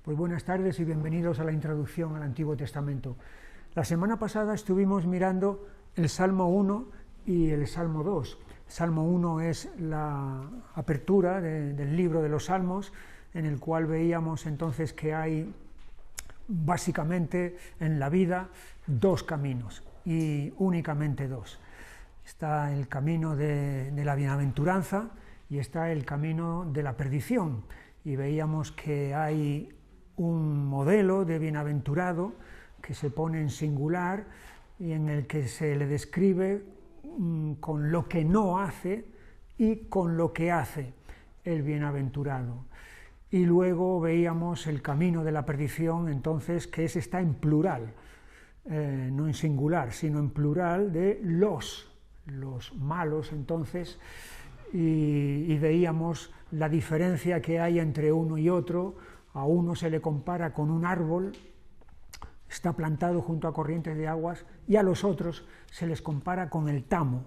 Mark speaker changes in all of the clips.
Speaker 1: Pues buenas tardes y bienvenidos a la introducción al Antiguo Testamento. La semana pasada estuvimos mirando el Salmo 1 y el Salmo 2. El Salmo 1 es la apertura del libro de los Salmos, en el cual veíamos entonces que hay básicamente en la vida dos caminos, y únicamente dos. Está el camino de la bienaventuranza y está el camino de la perdición. Y veíamos que hay un modelo de bienaventurado que se pone en singular y en el que se le describe con lo que no hace y con lo que hace el bienaventurado. Y luego veíamos el camino de la perdición, entonces, que está en plural, no en singular, sino en plural de los malos, entonces, y veíamos la diferencia que hay entre uno y otro. A uno se le compara con un árbol, está plantado junto a corrientes de aguas, y a los otros se les compara con el tamo,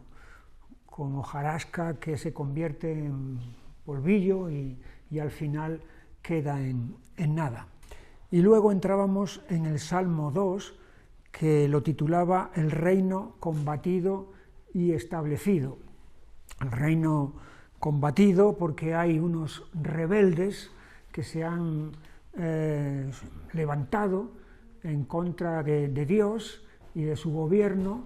Speaker 1: con hojarasca que se convierte en polvillo y al final queda en nada. Y luego entrábamos en el Salmo 2, que lo titulaba El reino combatido y establecido. El reino combatido porque hay unos rebeldes que se han levantado en contra de Dios y de su gobierno,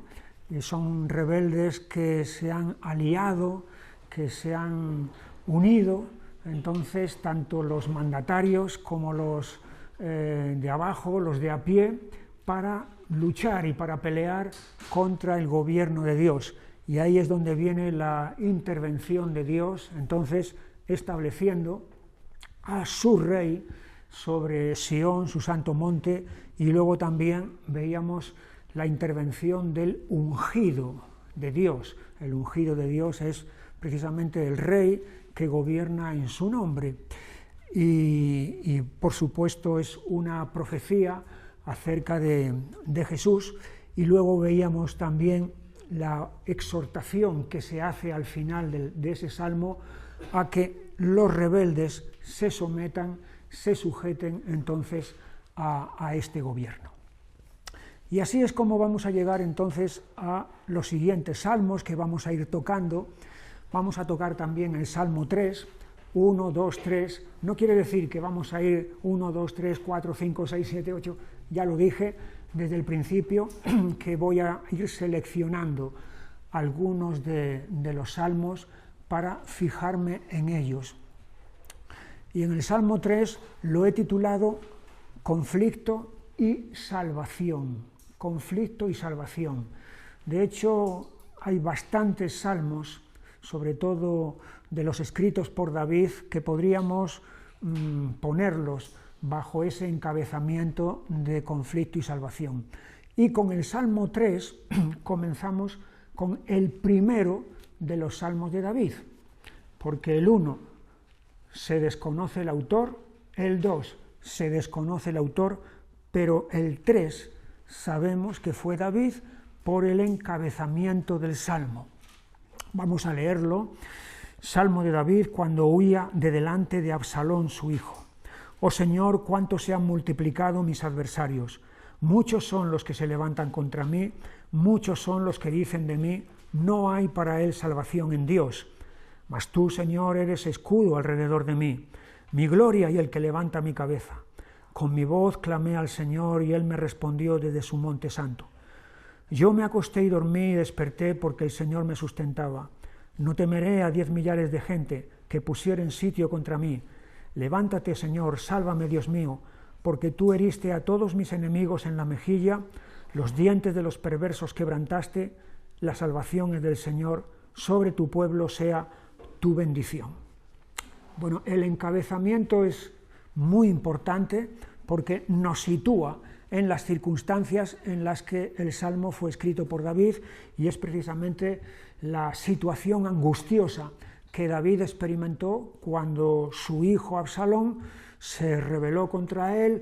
Speaker 1: y son rebeldes que se han aliado, que se han unido, entonces tanto los mandatarios como los de abajo, los de a pie, para luchar y para pelear contra el gobierno de Dios. Y ahí es donde viene la intervención de Dios, entonces estableciendo a su rey sobre Sión, su santo monte, y luego también veíamos la intervención del ungido de Dios. El ungido de Dios es precisamente el rey que gobierna en su nombre, y por supuesto es una profecía acerca de Jesús. Y luego veíamos también la exhortación que se hace al final de ese salmo a que los rebeldes se sometan, se sujeten entonces a este gobierno. Y así es como vamos a llegar entonces a los siguientes salmos que vamos a ir tocando. Vamos a tocar también el Salmo 3, 1, 2, 3, no quiere decir que vamos a ir 1, 2, 3, 4, 5, 6, 7, 8, ya lo dije desde el principio que voy a ir seleccionando algunos de los salmos para fijarme en ellos. Y en el Salmo 3 lo he titulado Conflicto y Salvación. Conflicto y salvación. De hecho, hay bastantes salmos, sobre todo de los escritos por David, que podríamos ponerlos bajo ese encabezamiento de conflicto y salvación. Y con el Salmo 3 comenzamos con el primero de los salmos de David, porque el 1 se desconoce el autor, el 2 se desconoce el autor, pero el 3 sabemos que fue David por el encabezamiento del salmo. Vamos a leerlo. Salmo de David cuando huía de delante de Absalón su hijo. Oh Señor, cuánto se han multiplicado mis adversarios. Muchos son los que se levantan contra mí, muchos son los que dicen de mí, no hay para él salvación en Dios. Mas tú, Señor, eres escudo alrededor de mí, mi gloria y el que levanta mi cabeza. Con mi voz clamé al Señor y él me respondió desde su monte santo. Yo me acosté y dormí y desperté porque el Señor me sustentaba. No temeré a 10 millares de gente que pusieren sitio contra mí. Levántate, Señor, sálvame, Dios mío, porque tú heriste a todos mis enemigos en la mejilla, los dientes de los perversos quebrantaste, la salvación es del Señor, sobre tu pueblo sea tu bendición. Bueno, el encabezamiento es muy importante porque nos sitúa en las circunstancias en las que el Salmo fue escrito por David, y es precisamente la situación angustiosa que David experimentó cuando su hijo Absalón se rebeló contra él,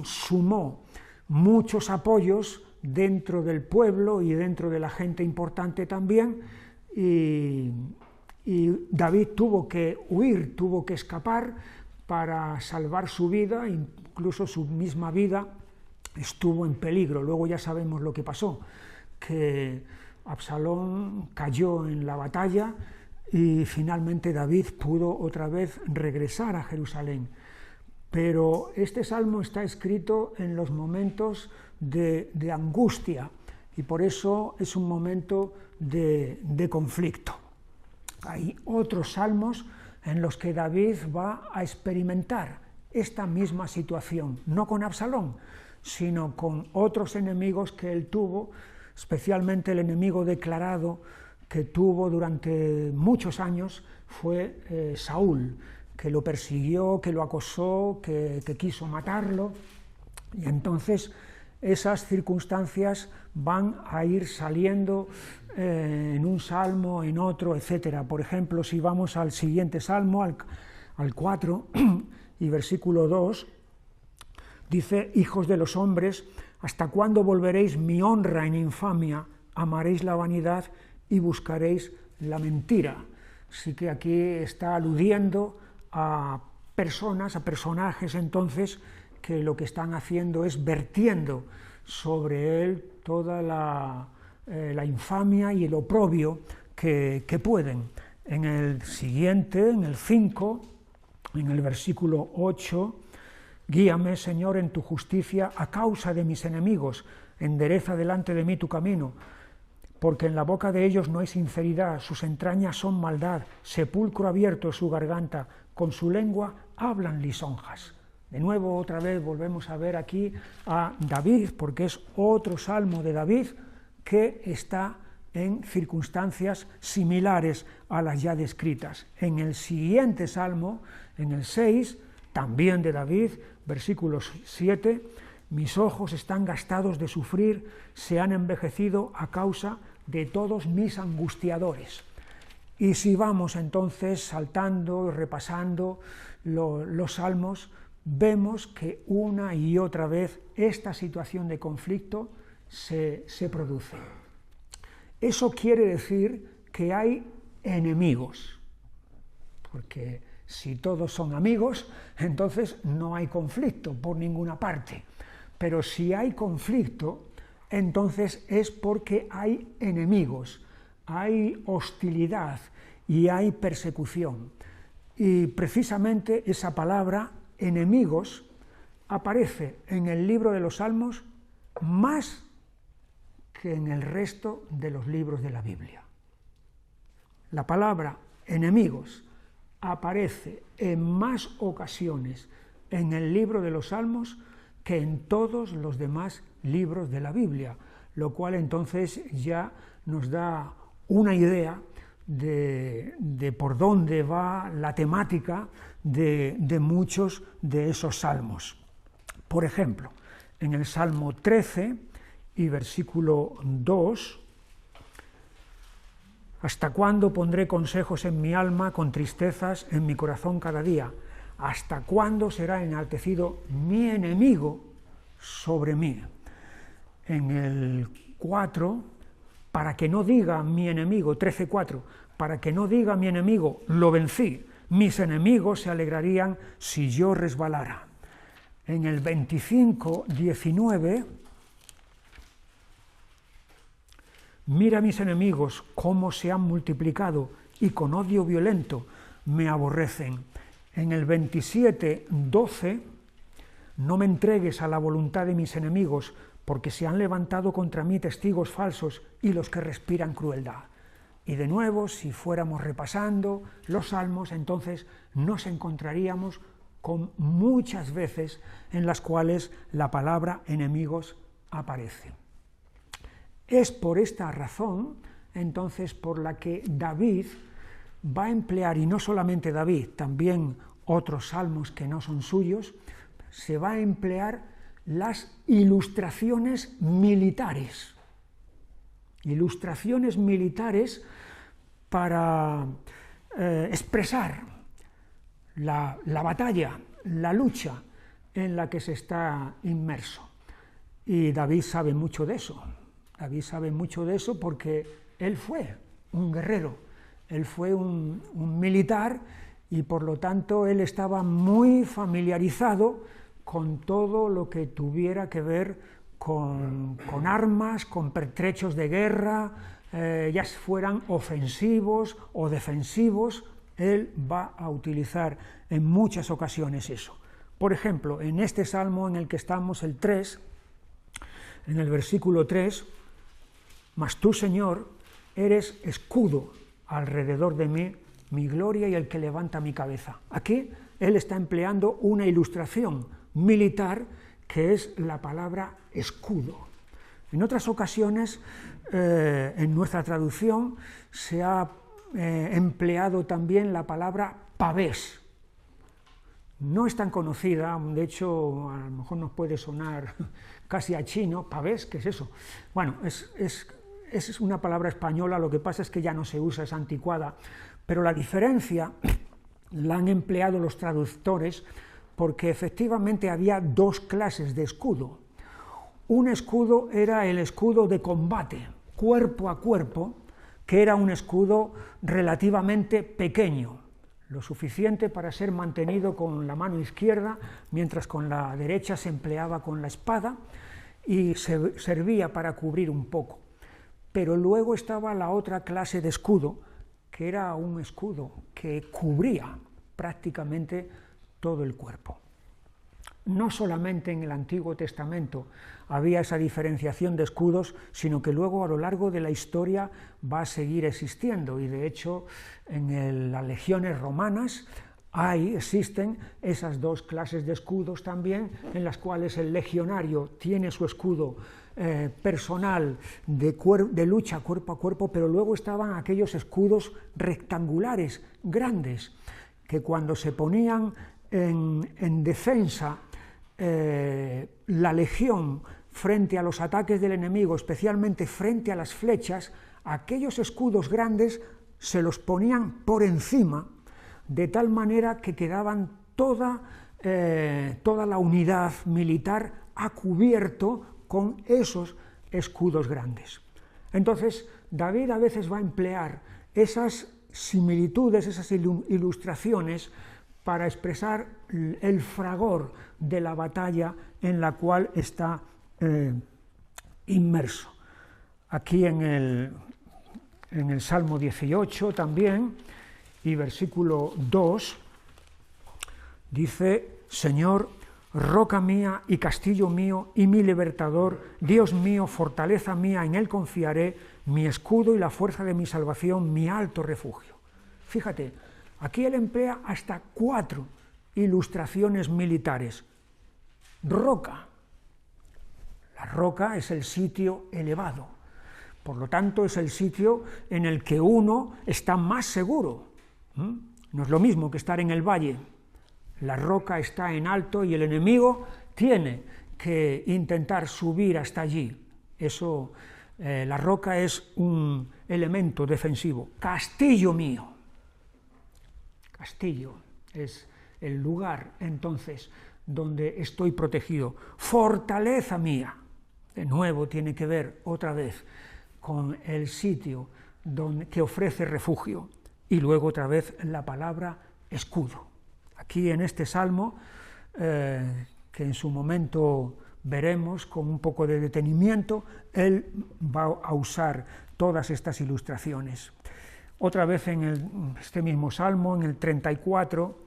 Speaker 1: sumó muchos apoyos dentro del pueblo y dentro de la gente importante también, y David tuvo que huir, tuvo que escapar para salvar su vida, incluso su misma vida estuvo en peligro. Luego ya sabemos lo que pasó, que Absalón cayó en la batalla y finalmente David pudo otra vez regresar a Jerusalén. Pero este salmo está escrito en los momentos de angustia y por eso es un momento de conflicto. Hay otros salmos en los que David va a experimentar esta misma situación, no con Absalón, sino con otros enemigos que él tuvo, especialmente el enemigo declarado que tuvo durante muchos años fue Saúl, que lo persiguió, que lo acosó, que quiso matarlo, y entonces esas circunstancias van a ir saliendo en un salmo, en otro, etc. Por ejemplo, si vamos al siguiente salmo, al 4 y versículo 2, dice: hijos de los hombres, ¿hasta cuándo volveréis mi honra en infamia? Amaréis la vanidad y buscaréis la mentira. Así que aquí está aludiendo a personas, a personajes entonces, que lo que están haciendo es vertiendo sobre él toda la infamia y el oprobio que pueden. En el siguiente, en el 5, en el versículo 8, guíame, Señor, en tu justicia a causa de mis enemigos, endereza delante de mí tu camino, porque en la boca de ellos no hay sinceridad, sus entrañas son maldad, sepulcro abierto es su garganta, con su lengua hablan lisonjas. De nuevo, otra vez, volvemos a ver aquí a David, porque es otro salmo de David que está en circunstancias similares a las ya descritas. En el siguiente salmo, en el 6, también de David, versículo 7, mis ojos están gastados de sufrir, se han envejecido a causa de todos mis angustiadores. Y si vamos entonces saltando, repasando los salmos, vemos que una y otra vez esta situación de conflicto se produce. Eso quiere decir que hay enemigos, porque si todos son amigos, entonces no hay conflicto por ninguna parte. Pero si hay conflicto, entonces es porque hay enemigos, hay hostilidad y hay persecución. Y precisamente esa palabra, enemigos, aparece en el libro de los Salmos más que en el resto de los libros de la Biblia. La palabra enemigos aparece en más ocasiones en el libro de los Salmos que en todos los demás libros de la Biblia, lo cual entonces ya nos da una idea de por dónde va la temática de muchos de esos salmos. Por ejemplo, en el Salmo 13 y versículo 2, ¿hasta cuándo pondré consejos en mi alma con tristezas en mi corazón cada día? ¿Hasta cuándo será enaltecido mi enemigo sobre mí? En el 4, para que no diga mi enemigo, 13:4, para que no diga mi enemigo, lo vencí, mis enemigos se alegrarían si yo resbalara. En el 25:19, mira mis enemigos cómo se han multiplicado y con odio violento me aborrecen. En el 27:12, no me entregues a la voluntad de mis enemigos, porque se han levantado contra mí testigos falsos y los que respiran crueldad. Y de nuevo, si fuéramos repasando los salmos, entonces nos encontraríamos con muchas veces en las cuales la palabra enemigos aparece. Es por esta razón, entonces, por la que David va a emplear, y no solamente David, también otros salmos que no son suyos, se va a emplear las ilustraciones militares. Ilustraciones militares para expresar la batalla, la lucha en la que se está inmerso. Y David sabe mucho de eso. David sabe mucho de eso porque él fue un guerrero, él fue un militar y por lo tanto él estaba muy familiarizado con todo lo que tuviera que ver con armas, con pertrechos de guerra, ya fueran ofensivos o defensivos. Él va a utilizar en muchas ocasiones eso. Por ejemplo, en este salmo en el que estamos, el 3, en el versículo 3, mas tú, Señor, eres escudo alrededor de mí, mi gloria y el que levanta mi cabeza. Aquí él está empleando una ilustración militar que es la palabra escudo. En otras ocasiones, en nuestra traducción, se ha empleado también la palabra pavés. No es tan conocida, de hecho, a lo mejor nos puede sonar casi a chino. Pavés, ¿qué es eso? Bueno, es una palabra española, lo que pasa es que ya no se usa, es anticuada, pero la diferencia la han empleado los traductores porque efectivamente había dos clases de escudo. Un escudo era el escudo de combate, cuerpo a cuerpo, que era un escudo relativamente pequeño, lo suficiente para ser mantenido con la mano izquierda, mientras con la derecha se empleaba con la espada y servía para cubrir un poco. Pero luego estaba la otra clase de escudo, que era un escudo que cubría prácticamente todo el cuerpo. No solamente en el Antiguo Testamento había esa diferenciación de escudos, sino que luego a lo largo de la historia va a seguir existiendo, y de hecho en las legiones romanas existen esas dos clases de escudos también, en las cuales el legionario tiene su escudo personal de lucha cuerpo a cuerpo, pero luego estaban aquellos escudos rectangulares, grandes, que cuando se ponían en defensa la legión frente a los ataques del enemigo, especialmente frente a las flechas, aquellos escudos grandes se los ponían por encima, de tal manera que quedaban toda la unidad militar a cubierto con esos escudos grandes. Entonces, David a veces va a emplear esas similitudes, esas ilustraciones, para expresar el fragor de la batalla en la cual está inmerso. Aquí en el Salmo 18 también, y versículo 2, dice: Señor, roca mía y castillo mío y mi libertador, Dios mío, fortaleza mía, en él confiaré, mi escudo y la fuerza de mi salvación, mi alto refugio. Fíjate, aquí él emplea hasta 4 ilustraciones militares. Roca. La roca es el sitio elevado, por lo tanto es el sitio en el que uno está más seguro. No es lo mismo que estar en el valle. La roca está en alto y el enemigo tiene que intentar subir hasta allí. Eso, la roca es un elemento defensivo. Castillo mío. Castillo es el lugar, entonces, donde estoy protegido. Fortaleza mía. De nuevo tiene que ver otra vez con el sitio que ofrece refugio. Y luego otra vez la palabra escudo. Aquí en este salmo, que en su momento veremos con un poco de detenimiento, él va a usar todas estas ilustraciones. Otra vez en este mismo salmo, en el 34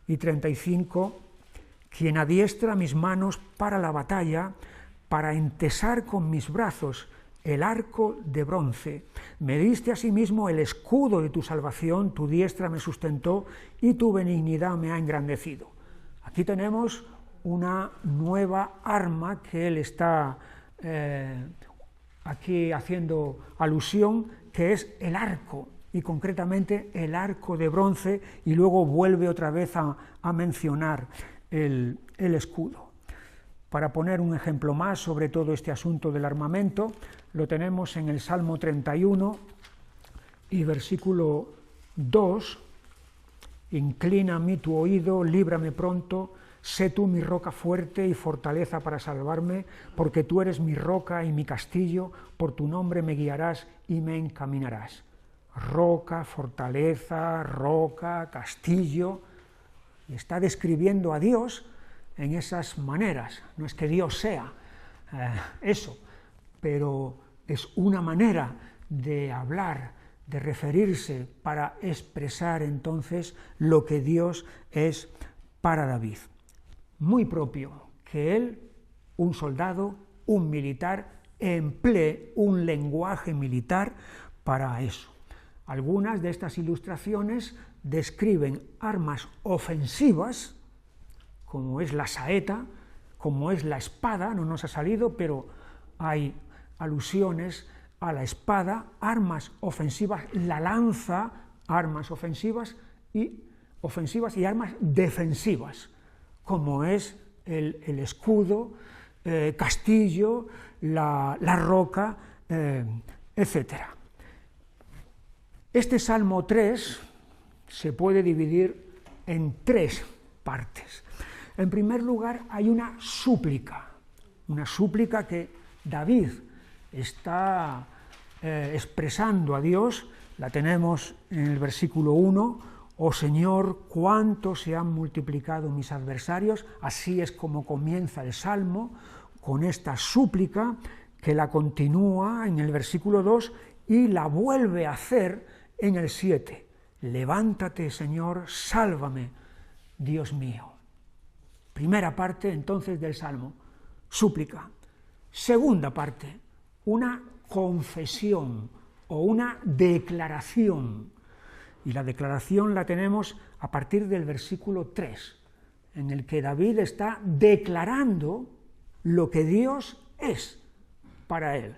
Speaker 1: y 35, quien adiestra mis manos para la batalla, para entesar con mis brazos el arco de bronce. Me diste asimismo el escudo de tu salvación, tu diestra me sustentó y tu benignidad me ha engrandecido. Aquí tenemos una nueva arma que él está aquí haciendo alusión, que es el arco, y concretamente el arco de bronce, y luego vuelve otra vez a mencionar el escudo. Para poner un ejemplo más sobre todo este asunto del armamento, lo tenemos en el Salmo 31 y versículo 2, inclina a mí tu oído, líbrame pronto, sé tú mi roca fuerte y fortaleza para salvarme, porque tú eres mi roca y mi castillo, por tu nombre me guiarás y me encaminarás. roca, fortaleza, roca, castillo, y está describiendo a Dios en esas maneras. No es que Dios sea eso, pero es una manera de hablar, de referirse para expresar entonces lo que Dios es para David. Muy propio que él, un soldado, un militar, emplee un lenguaje militar para eso. Algunas de estas ilustraciones describen armas ofensivas, como es la saeta, como es la espada, no nos ha salido, pero hay alusiones a la espada, armas ofensivas, la lanza, armas ofensivas y armas defensivas, como es el escudo, castillo, la roca, etc. Este Salmo 3 se puede dividir en 3 partes. En primer lugar, hay una súplica que David está expresando a Dios. La tenemos en el versículo 1, «Oh Señor, cuánto se han multiplicado mis adversarios». Así es como comienza el Salmo, con esta súplica que la continúa en el versículo 2 y la vuelve a hacer en el 7. «Levántate, Señor, sálvame, Dios mío». Primera parte, entonces, del Salmo, súplica. Segunda parte, una confesión o una declaración. Y la declaración la tenemos a partir del versículo 3, en el que David está declarando lo que Dios es para él.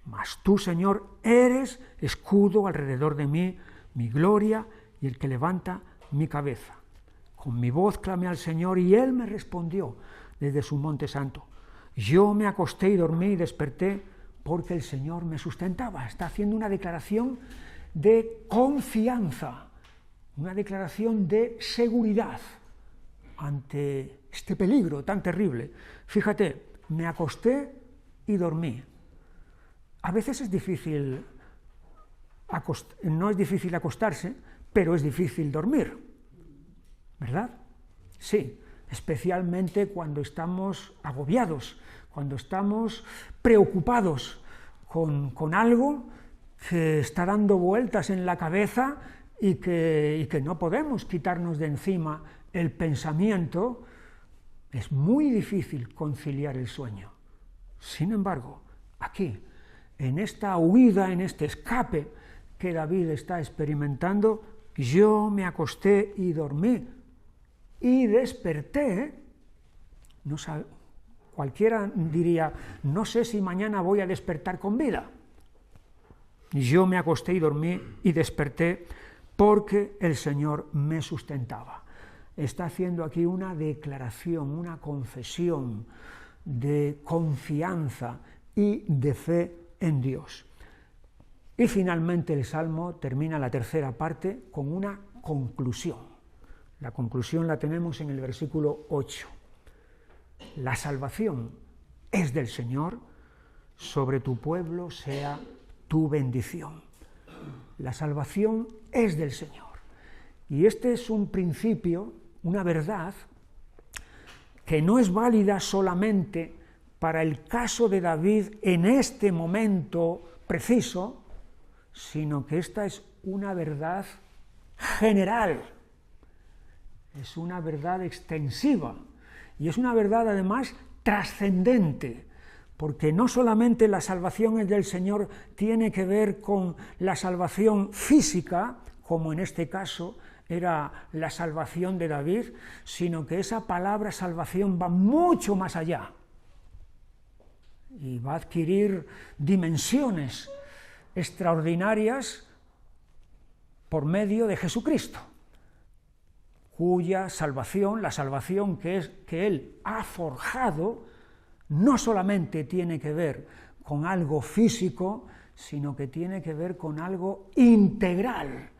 Speaker 1: «Mas tú, Señor, eres escudo alrededor de mí, mi gloria y el que levanta mi cabeza. Con mi voz clamé al Señor y Él me respondió desde su monte santo. Yo me acosté y dormí y desperté porque el Señor me sustentaba». Está haciendo una declaración de confianza, una declaración de seguridad ante este peligro tan terrible. Fíjate, me acosté y dormí. A veces es difícil, no es difícil acostarse, pero es difícil dormir, ¿verdad? Sí, especialmente cuando estamos agobiados, cuando estamos preocupados con algo que está dando vueltas en la cabeza y que no podemos quitarnos de encima el pensamiento. Es muy difícil conciliar el sueño. Sin embargo, aquí, en esta huida, en este escape que David está experimentando, yo me acosté y dormí y desperté. No sabe, cualquiera diría, no sé si mañana voy a despertar con vida. Yo me acosté y dormí y desperté porque el Señor me sustentaba. Está haciendo aquí una declaración, una confesión de confianza y de fe en Dios. Y finalmente el Salmo termina la tercera parte con una conclusión. La conclusión la tenemos en el versículo 8. La salvación es del Señor, sobre tu pueblo sea tu bendición. La salvación es del Señor. Y este es un principio, una verdad, que no es válida solamente para el caso de David en este momento preciso, sino que esta es una verdad general, es una verdad extensiva y es una verdad además trascendente, porque no solamente la salvación es del Señor tiene que ver con la salvación física, como en este caso era la salvación de David, sino que esa palabra salvación va mucho más allá y va a adquirir dimensiones extraordinarias por medio de Jesucristo, cuya salvación, la salvación que Él ha forjado, no solamente tiene que ver con algo físico, sino que tiene que ver con algo integral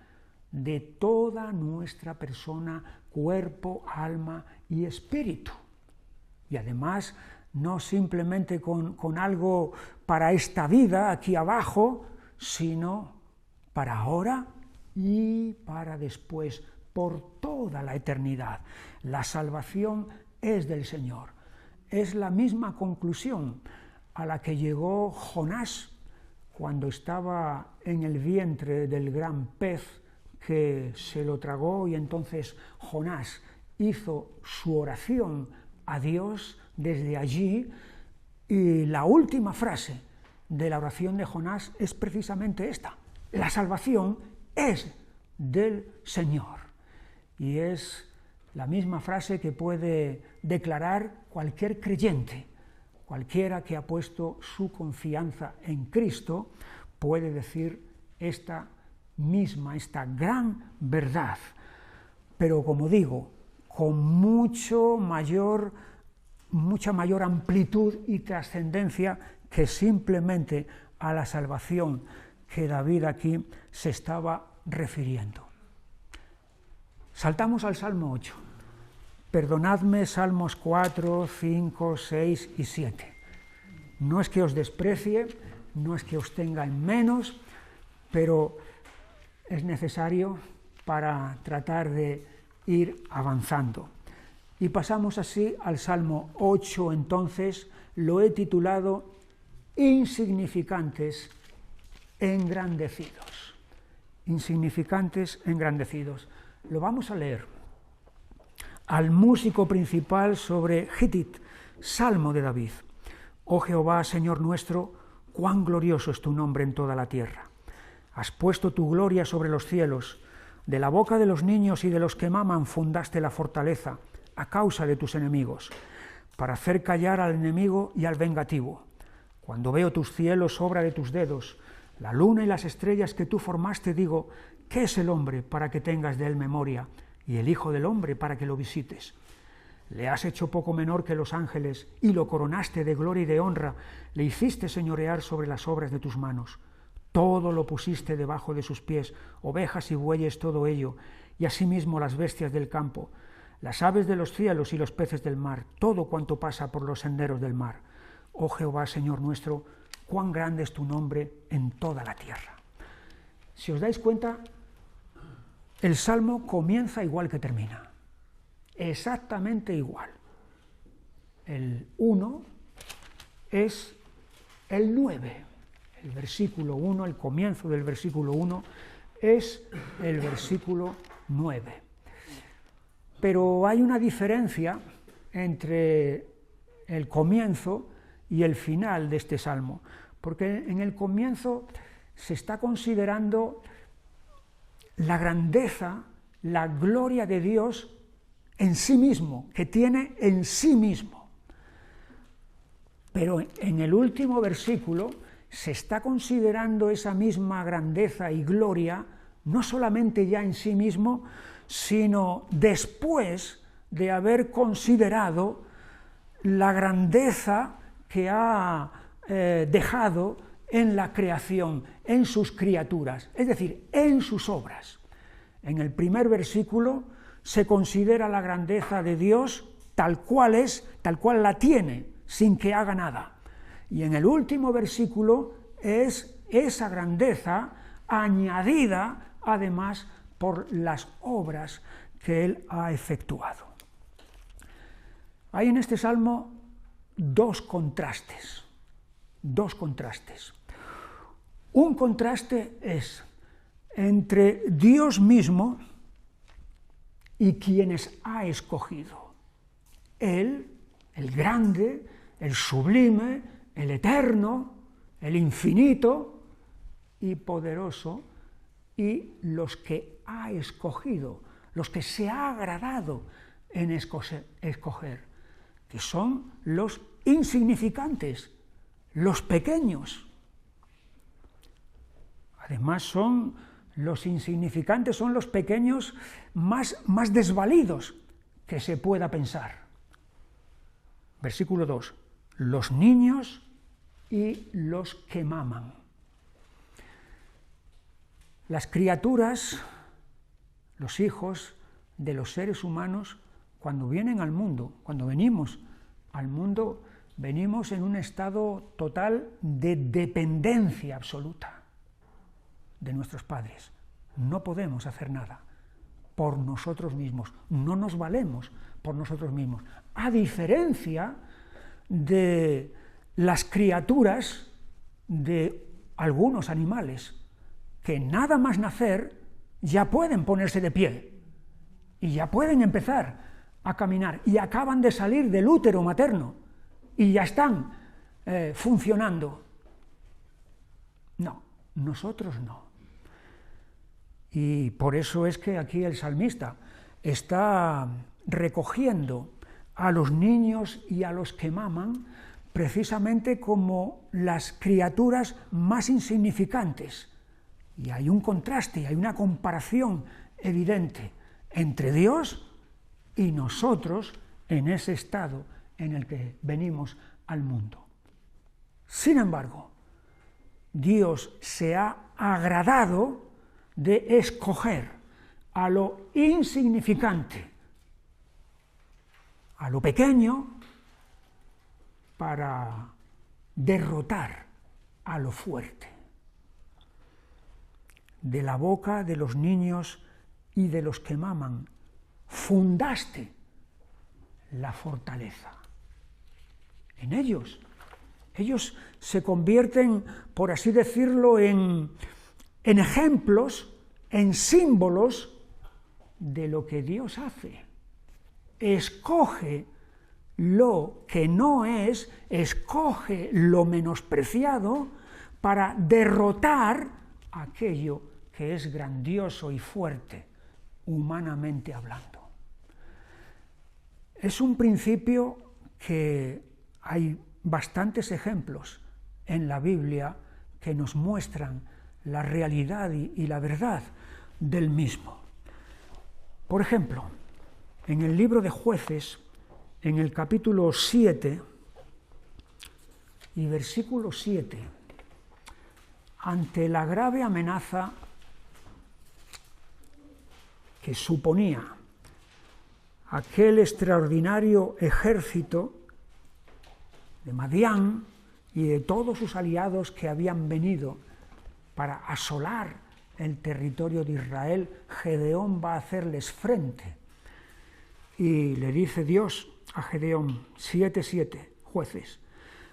Speaker 1: de toda nuestra persona, cuerpo, alma y espíritu. Y además, no simplemente con algo para esta vida, aquí abajo, sino para ahora y para después, por toda la eternidad. La salvación es del Señor. Es la misma conclusión a la que llegó Jonás cuando estaba en el vientre del gran pez que se lo tragó, y entonces Jonás hizo su oración a Dios desde allí, y la última frase de la oración de Jonás es precisamente esta: la salvación es del Señor. Y es la misma frase que puede declarar cualquier creyente. Cualquiera que ha puesto su confianza en Cristo puede decir esta gran verdad, pero como digo, con mucha mayor amplitud y trascendencia que simplemente a la salvación que David aquí se estaba refiriendo. Saltamos al Salmo 8. Perdonadme, Salmos 4, 5, 6 y 7. No es que os desprecie, no es que os tenga en menos, pero es necesario para tratar de ir avanzando. Y pasamos así al Salmo 8, entonces, lo he titulado Insignificantes engrandecidos. Insignificantes engrandecidos. Lo vamos a leer. Al músico principal sobre Gittit, Salmo de David. Oh Jehová, Señor nuestro, cuán glorioso es tu nombre en toda la tierra. Has puesto tu gloria sobre los cielos. De la boca de los niños y de los que maman fundaste la fortaleza, a causa de tus enemigos, para hacer callar al enemigo y al vengativo. Cuando veo tus cielos, obra de tus dedos, la luna y las estrellas que tú formaste, digo, ¿qué es el hombre para que tengas de él memoria, y el hijo del hombre para que lo visites? Le has hecho poco menor que los ángeles, y lo coronaste de gloria y de honra, le hiciste señorear sobre las obras de tus manos. Todo lo pusiste debajo de sus pies, ovejas y bueyes, todo ello, y asimismo las bestias del campo, las aves de los cielos y los peces del mar, todo cuanto pasa por los senderos del mar. Oh Jehová, Señor nuestro, cuán grande es tu nombre en toda la tierra. Si os dais cuenta, el Salmo comienza igual que termina, exactamente igual. El 1 es el 9, el versículo 1, el comienzo del versículo 1 es el versículo 9. Pero hay una diferencia entre el comienzo y el final de este Salmo, porque en el comienzo se está considerando la grandeza, la gloria de Dios en sí mismo, que tiene en sí mismo. Pero en el último versículo se está considerando esa misma grandeza y gloria, no solamente ya en sí mismo, sino después de haber considerado la grandeza que ha dejado en la creación, en sus criaturas, es decir, en sus obras. En el primer versículo se considera la grandeza de Dios tal cual es, tal cual la tiene, sin que haga nada. Y en el último versículo es esa grandeza añadida además por las obras que Él ha efectuado. Hay en este Salmo dos contrastes. Un contraste es entre Dios mismo y quienes ha escogido. Él, el grande, el sublime, el eterno, el infinito y poderoso, y los que ha escogido, los que se ha agradado en escoger, que son los insignificantes, los pequeños. Además los insignificantes son los pequeños más desvalidos que se pueda pensar. Versículo 2, los niños y los que maman. Las criaturas, los hijos de los seres humanos, cuando vienen al mundo, cuando venimos al mundo, venimos en un estado total de dependencia absoluta. de nuestros padres. No podemos hacer nada por nosotros mismos, no nos valemos por nosotros mismos, a diferencia de las criaturas de algunos animales, que nada más nacer ya pueden ponerse de pie y ya pueden empezar a caminar y acaban de salir del útero materno y ya están funcionando. No, nosotros no. Y por eso es que aquí el salmista está recogiendo a los niños y a los que maman precisamente como las criaturas más insignificantes. Y hay un contraste, hay una comparación evidente entre Dios y nosotros en ese estado en el que venimos al mundo. Sin embargo, Dios se ha agradado de escoger a lo insignificante, a lo pequeño, para derrotar a lo fuerte. De la boca de los niños y de los que maman, fundaste la fortaleza. En ellos se convierten, por así decirlo, en ejemplos, en símbolos de lo que Dios hace. Escoge lo que no es, escoge lo menospreciado para derrotar aquello que es grandioso y fuerte, humanamente hablando. Es un principio que hay bastantes ejemplos en la Biblia que nos muestran la realidad y la verdad del mismo. Por ejemplo, en el libro de Jueces, en el capítulo 7 y versículo 7, ante la grave amenaza que suponía aquel extraordinario ejército de Madián y de todos sus aliados que habían venido para asolar el territorio de Israel, Gedeón va a hacerles frente. Y le dice Dios a Gedeón, 7:7, Jueces.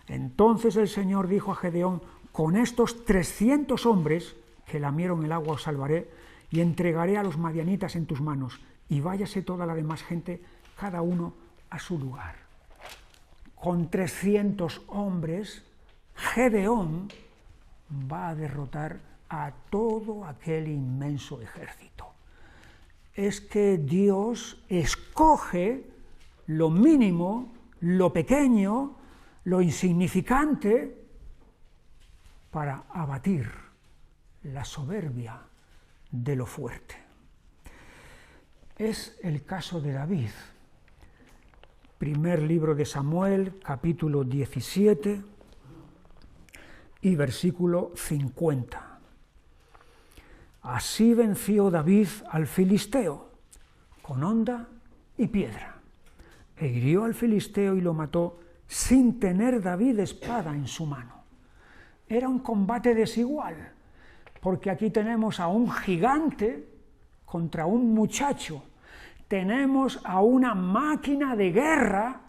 Speaker 1: Entonces el Señor dijo a Gedeón, con estos 300 hombres que lamieron el agua os salvaré, y entregaré a los madianitas en tus manos, y váyase toda la demás gente, cada uno a su lugar. Con 300 hombres, Gedeón va a derrotar a todo aquel inmenso ejército. Es que Dios escoge lo mínimo, lo pequeño, lo insignificante, para abatir la soberbia de lo fuerte. Es el caso de David. Primer libro de Samuel, capítulo 17 y versículo 50. Así venció David al filisteo, con honda y piedra, e hirió al filisteo y lo mató sin tener David espada en su mano. Era un combate desigual, porque aquí tenemos a un gigante contra un muchacho, tenemos a una máquina de guerra,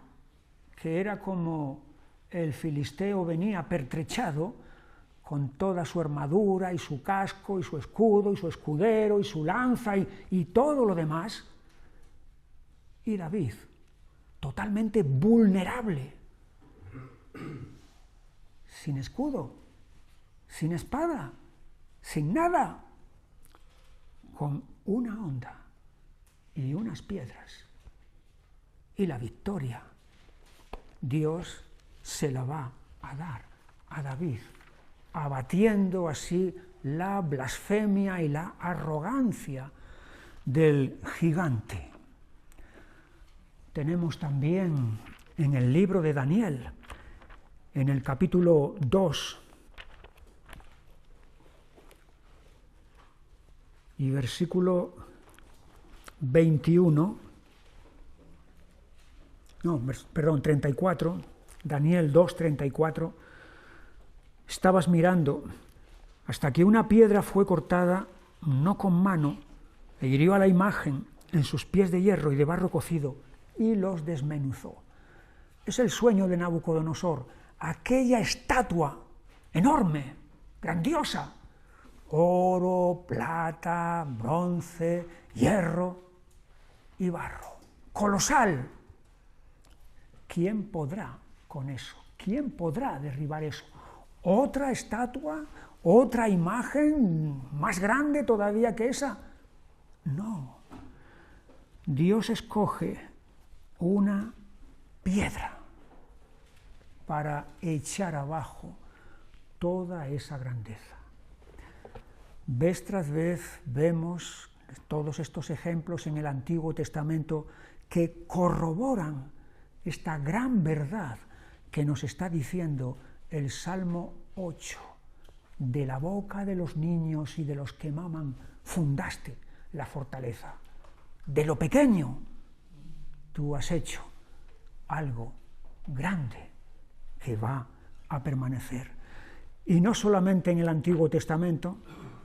Speaker 1: que era como el filisteo venía pertrechado, con toda su armadura y su casco y su escudo y su escudero y su lanza y todo lo demás, y David, totalmente vulnerable, sin escudo, sin espada, sin nada, con una honda y unas piedras. Y la victoria Dios se la va a dar a David, abatiendo así la blasfemia y la arrogancia del gigante. Tenemos también en el libro de Daniel, en el capítulo 2, y versículo 34, Daniel 2, 34, estabas mirando hasta que una piedra fue cortada, no con mano, e hirió a la imagen en sus pies de hierro y de barro cocido, y los desmenuzó. Es el sueño de Nabucodonosor, aquella estatua enorme, grandiosa, oro, plata, bronce, hierro y barro, colosal. ¿Quién podrá con eso? ¿Quién podrá derribar eso? ¿Otra estatua? ¿Otra imagen más grande todavía que esa? No. Dios escoge una piedra para echar abajo toda esa grandeza. Vez tras vez vemos todos estos ejemplos en el Antiguo Testamento que corroboran esta gran verdad que nos está diciendo el Salmo 8. De la boca de los niños y de los que maman fundaste la fortaleza. De lo pequeño tú has hecho algo grande que va a permanecer. Y no solamente en el Antiguo Testamento,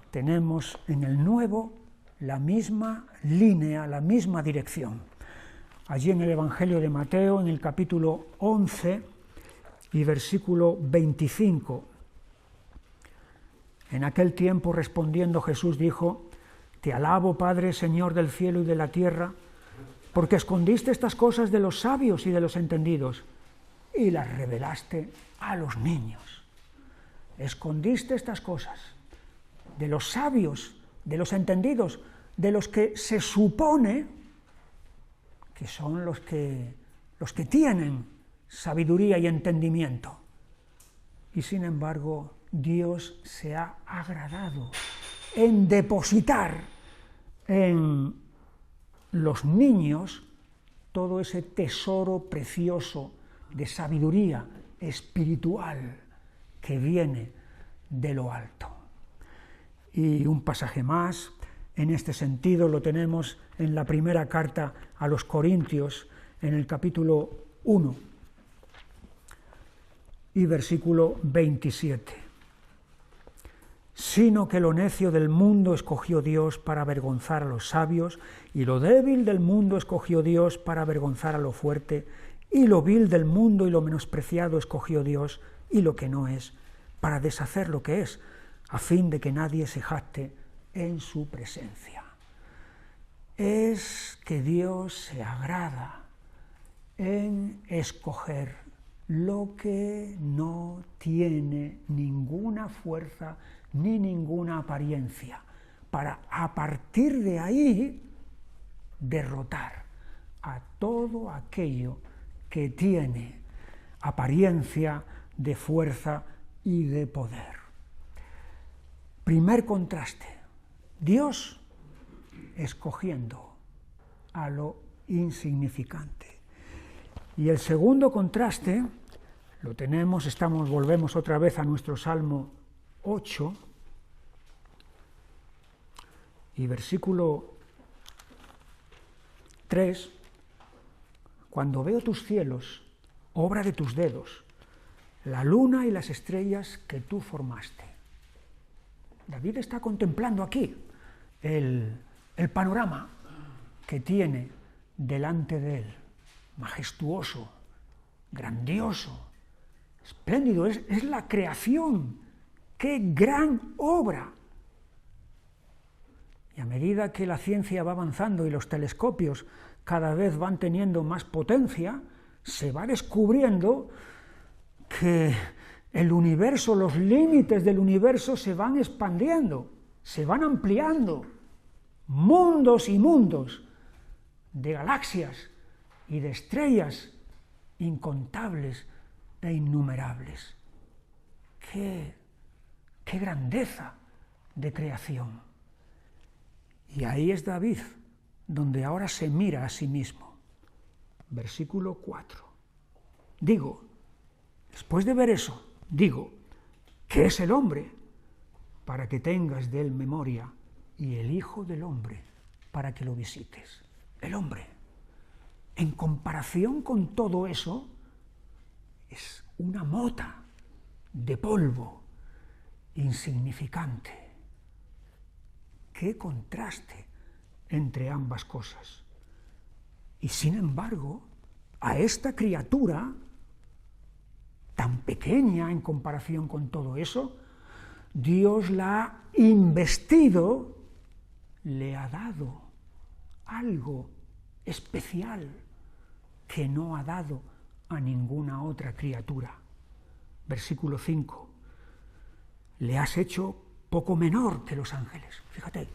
Speaker 1: tenemos en el Nuevo la misma línea, la misma dirección. Allí en el Evangelio de Mateo, en el capítulo 11 y versículo 25, en aquel tiempo respondiendo Jesús dijo: Te alabo, Padre, Señor del cielo y de la tierra, porque escondiste estas cosas de los sabios y de los entendidos y las revelaste a los niños. Escondiste estas cosas de los sabios, de los entendidos, de los que se supone que son los que tienen sabiduría y entendimiento. Y sin embargo, Dios se ha agradado en depositar en los niños todo ese tesoro precioso de sabiduría espiritual que viene de lo alto. Y un pasaje más, en este sentido, lo tenemos en la primera carta a los Corintios, en el capítulo 1 y versículo 27. Sino que lo necio del mundo escogió Dios para avergonzar a los sabios, y lo débil del mundo escogió Dios para avergonzar a lo fuerte, y lo vil del mundo y lo menospreciado escogió Dios, y lo que no es, para deshacer lo que es, a fin de que nadie se jacte en su presencia. Es que Dios se agrada en escoger lo que no tiene ninguna fuerza ni ninguna apariencia, para a partir de ahí derrotar a todo aquello que tiene apariencia de fuerza y de poder. Primer contraste, Dios escogiendo a lo insignificante. Y el segundo contraste lo tenemos, volvemos otra vez a nuestro Salmo 8 y versículo 3, cuando veo tus cielos, obra de tus dedos, la luna y las estrellas que tú formaste. David está contemplando aquí el panorama que tiene delante de él, majestuoso, grandioso, espléndido, es la creación, qué gran obra. Y a medida que la ciencia va avanzando y los telescopios cada vez van teniendo más potencia, se va descubriendo que el universo, los límites del universo se van expandiendo, se van ampliando, mundos y mundos de galaxias y de estrellas incontables e innumerables. ¡Qué grandeza de creación! Y ahí es David, donde ahora se mira a sí mismo. Versículo 4. Digo, después de ver eso, digo, ¿qué es el hombre? Para que tengas de él memoria, y el Hijo del Hombre, para que lo visites. El hombre, en comparación con todo eso, es una mota de polvo insignificante. ¡Qué contraste entre ambas cosas! Y sin embargo, a esta criatura, tan pequeña en comparación con todo eso, Dios la ha investido, le ha dado algo especial que no ha dado a ninguna otra criatura. Versículo 5. Le has hecho poco menor que los ángeles. Fíjate,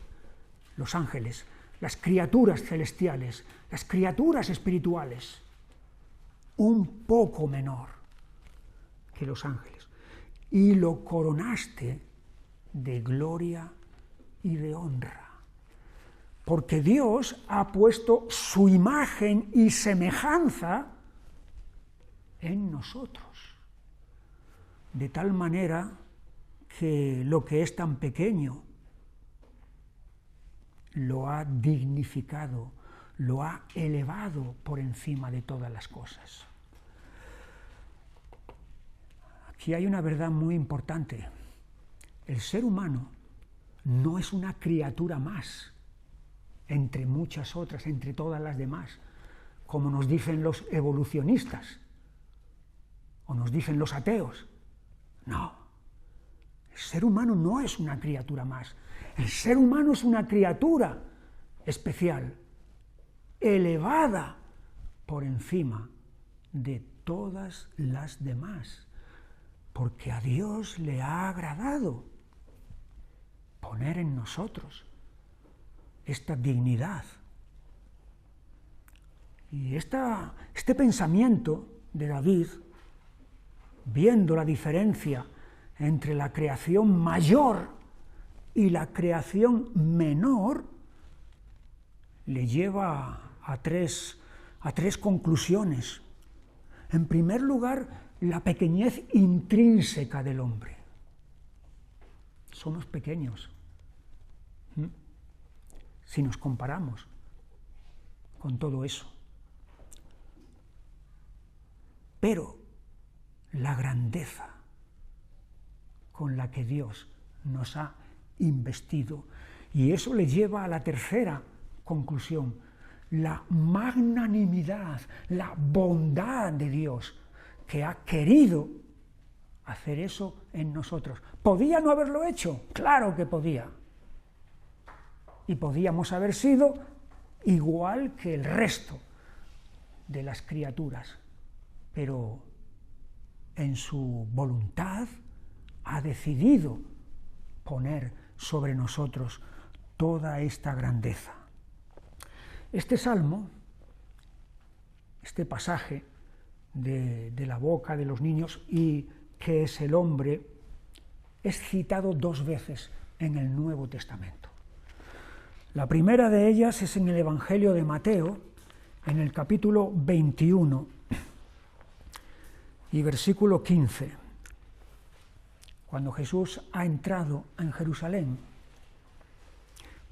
Speaker 1: los ángeles, las criaturas celestiales, las criaturas espirituales, un poco menor que los ángeles. Y lo coronaste de gloria y de honra. Porque Dios ha puesto su imagen y semejanza en nosotros. De tal manera que lo que es tan pequeño lo ha dignificado, lo ha elevado por encima de todas las cosas. Aquí hay una verdad muy importante. El ser humano no es una criatura más entre muchas otras, entre todas las demás, como nos dicen los evolucionistas o nos dicen los ateos. No, el ser humano no es una criatura más. El ser humano es una criatura especial, elevada por encima de todas las demás, porque a Dios le ha agradado poner en nosotros esta dignidad. Y este pensamiento de David, viendo la diferencia entre la creación mayor y la creación menor, le lleva a tres conclusiones. En primer lugar, la pequeñez intrínseca del hombre. Somos pequeños. Si nos comparamos con todo eso. Pero la grandeza con la que Dios nos ha investido, y eso le lleva a la tercera conclusión, la magnanimidad, la bondad de Dios, que ha querido hacer eso en nosotros. ¿Podía no haberlo hecho? Claro que podía. Y podíamos haber sido igual que el resto de las criaturas, pero en su voluntad ha decidido poner sobre nosotros toda esta grandeza. Este salmo, este pasaje de la boca de los niños y que es el hombre, es citado 2 veces en el Nuevo Testamento. La primera de ellas es en el Evangelio de Mateo, en el capítulo 21 y versículo 15, cuando Jesús ha entrado en Jerusalén.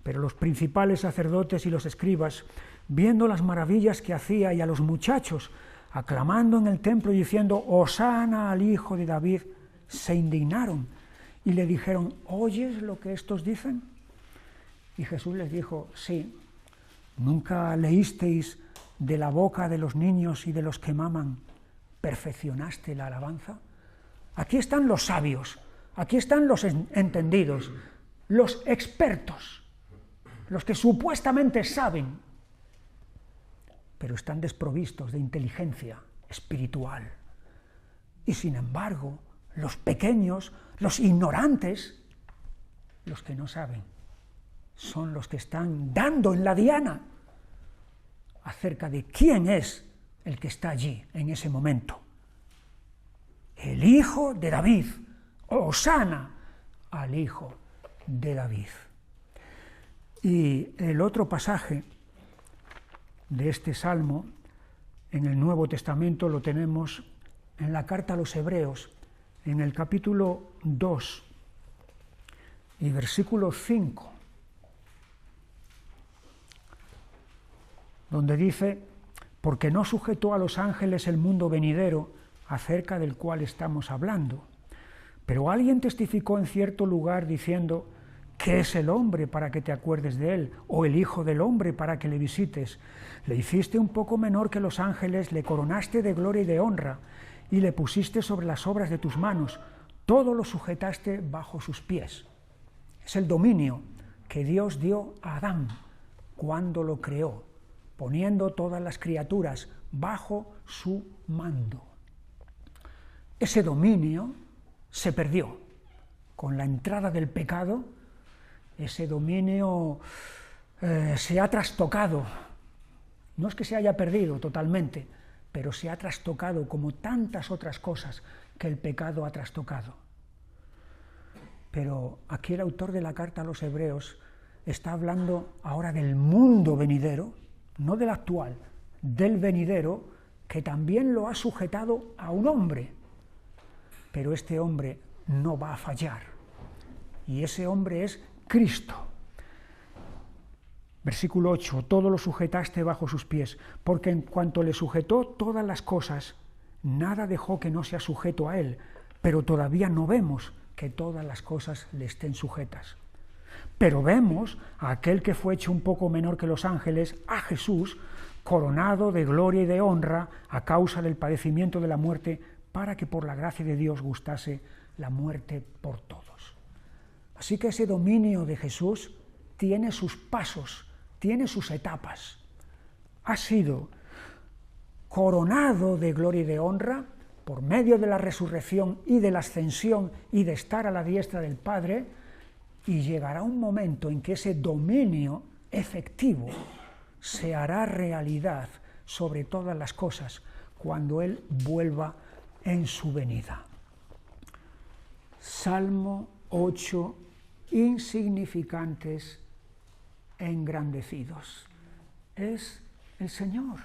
Speaker 1: Pero los principales sacerdotes y los escribas, viendo las maravillas que hacía y a los muchachos aclamando en el templo y diciendo «Hosana al Hijo de David», se indignaron y le dijeron «¿Oyes lo que estos dicen?». Y Jesús les dijo «Sí, ¿nunca leísteis de la boca de los niños y de los que maman, perfeccionaste la alabanza?». Aquí están los sabios, aquí están los entendidos, los expertos, los que supuestamente saben, pero están desprovistos de inteligencia espiritual. Y sin embargo, los pequeños, los ignorantes, los que no saben, son los que están dando en la diana acerca de quién es el que está allí en ese momento. El Hijo de David, Hosana al Hijo de David. Y el otro pasaje de este salmo en el Nuevo Testamento lo tenemos en la carta a los Hebreos, en el capítulo 2 y versículo 5, donde dice: «Porque no sujetó a los ángeles el mundo venidero, acerca del cual estamos hablando, Pero alguien testificó en cierto lugar diciendo: ¿qué es el hombre para que te acuerdes de él? ¿O el hijo del hombre para que le visites? Le hiciste un poco menor que los ángeles, le coronaste de gloria y de honra, y le pusiste sobre las obras de tus manos, todo lo sujetaste bajo sus pies. Es el dominio que Dios dio a Adán cuando lo creó, poniendo todas las criaturas bajo su mando. Ese dominio se perdió con la entrada del pecado. Ese dominio se ha trastocado. No es que se haya perdido totalmente, pero se ha trastocado como tantas otras cosas que el pecado ha trastocado. Pero aquí el autor de la carta a los Hebreos está hablando ahora del mundo venidero, no del actual, del venidero, que también lo ha sujetado a un hombre. Pero este hombre no va a fallar, y ese hombre es Cristo. Versículo 8, todo lo sujetaste bajo sus pies, porque en cuanto le sujetó todas las cosas, nada dejó que no sea sujeto a él, pero todavía no vemos que todas las cosas le estén sujetas. Pero vemos a aquel que fue hecho un poco menor que los ángeles, a Jesús, coronado de gloria y de honra a causa del padecimiento de la muerte, para que por la gracia de Dios gustase la muerte por todos. Así que ese dominio de Jesús tiene sus pasos, tiene sus etapas. Ha sido coronado de gloria y de honra por medio de la resurrección y de la ascensión y de estar a la diestra del Padre, y llegará un momento en que ese dominio efectivo se hará realidad sobre todas las cosas cuando Él vuelva en su venida. Salmo 8, insignificantes, engrandecidos. Es el Señor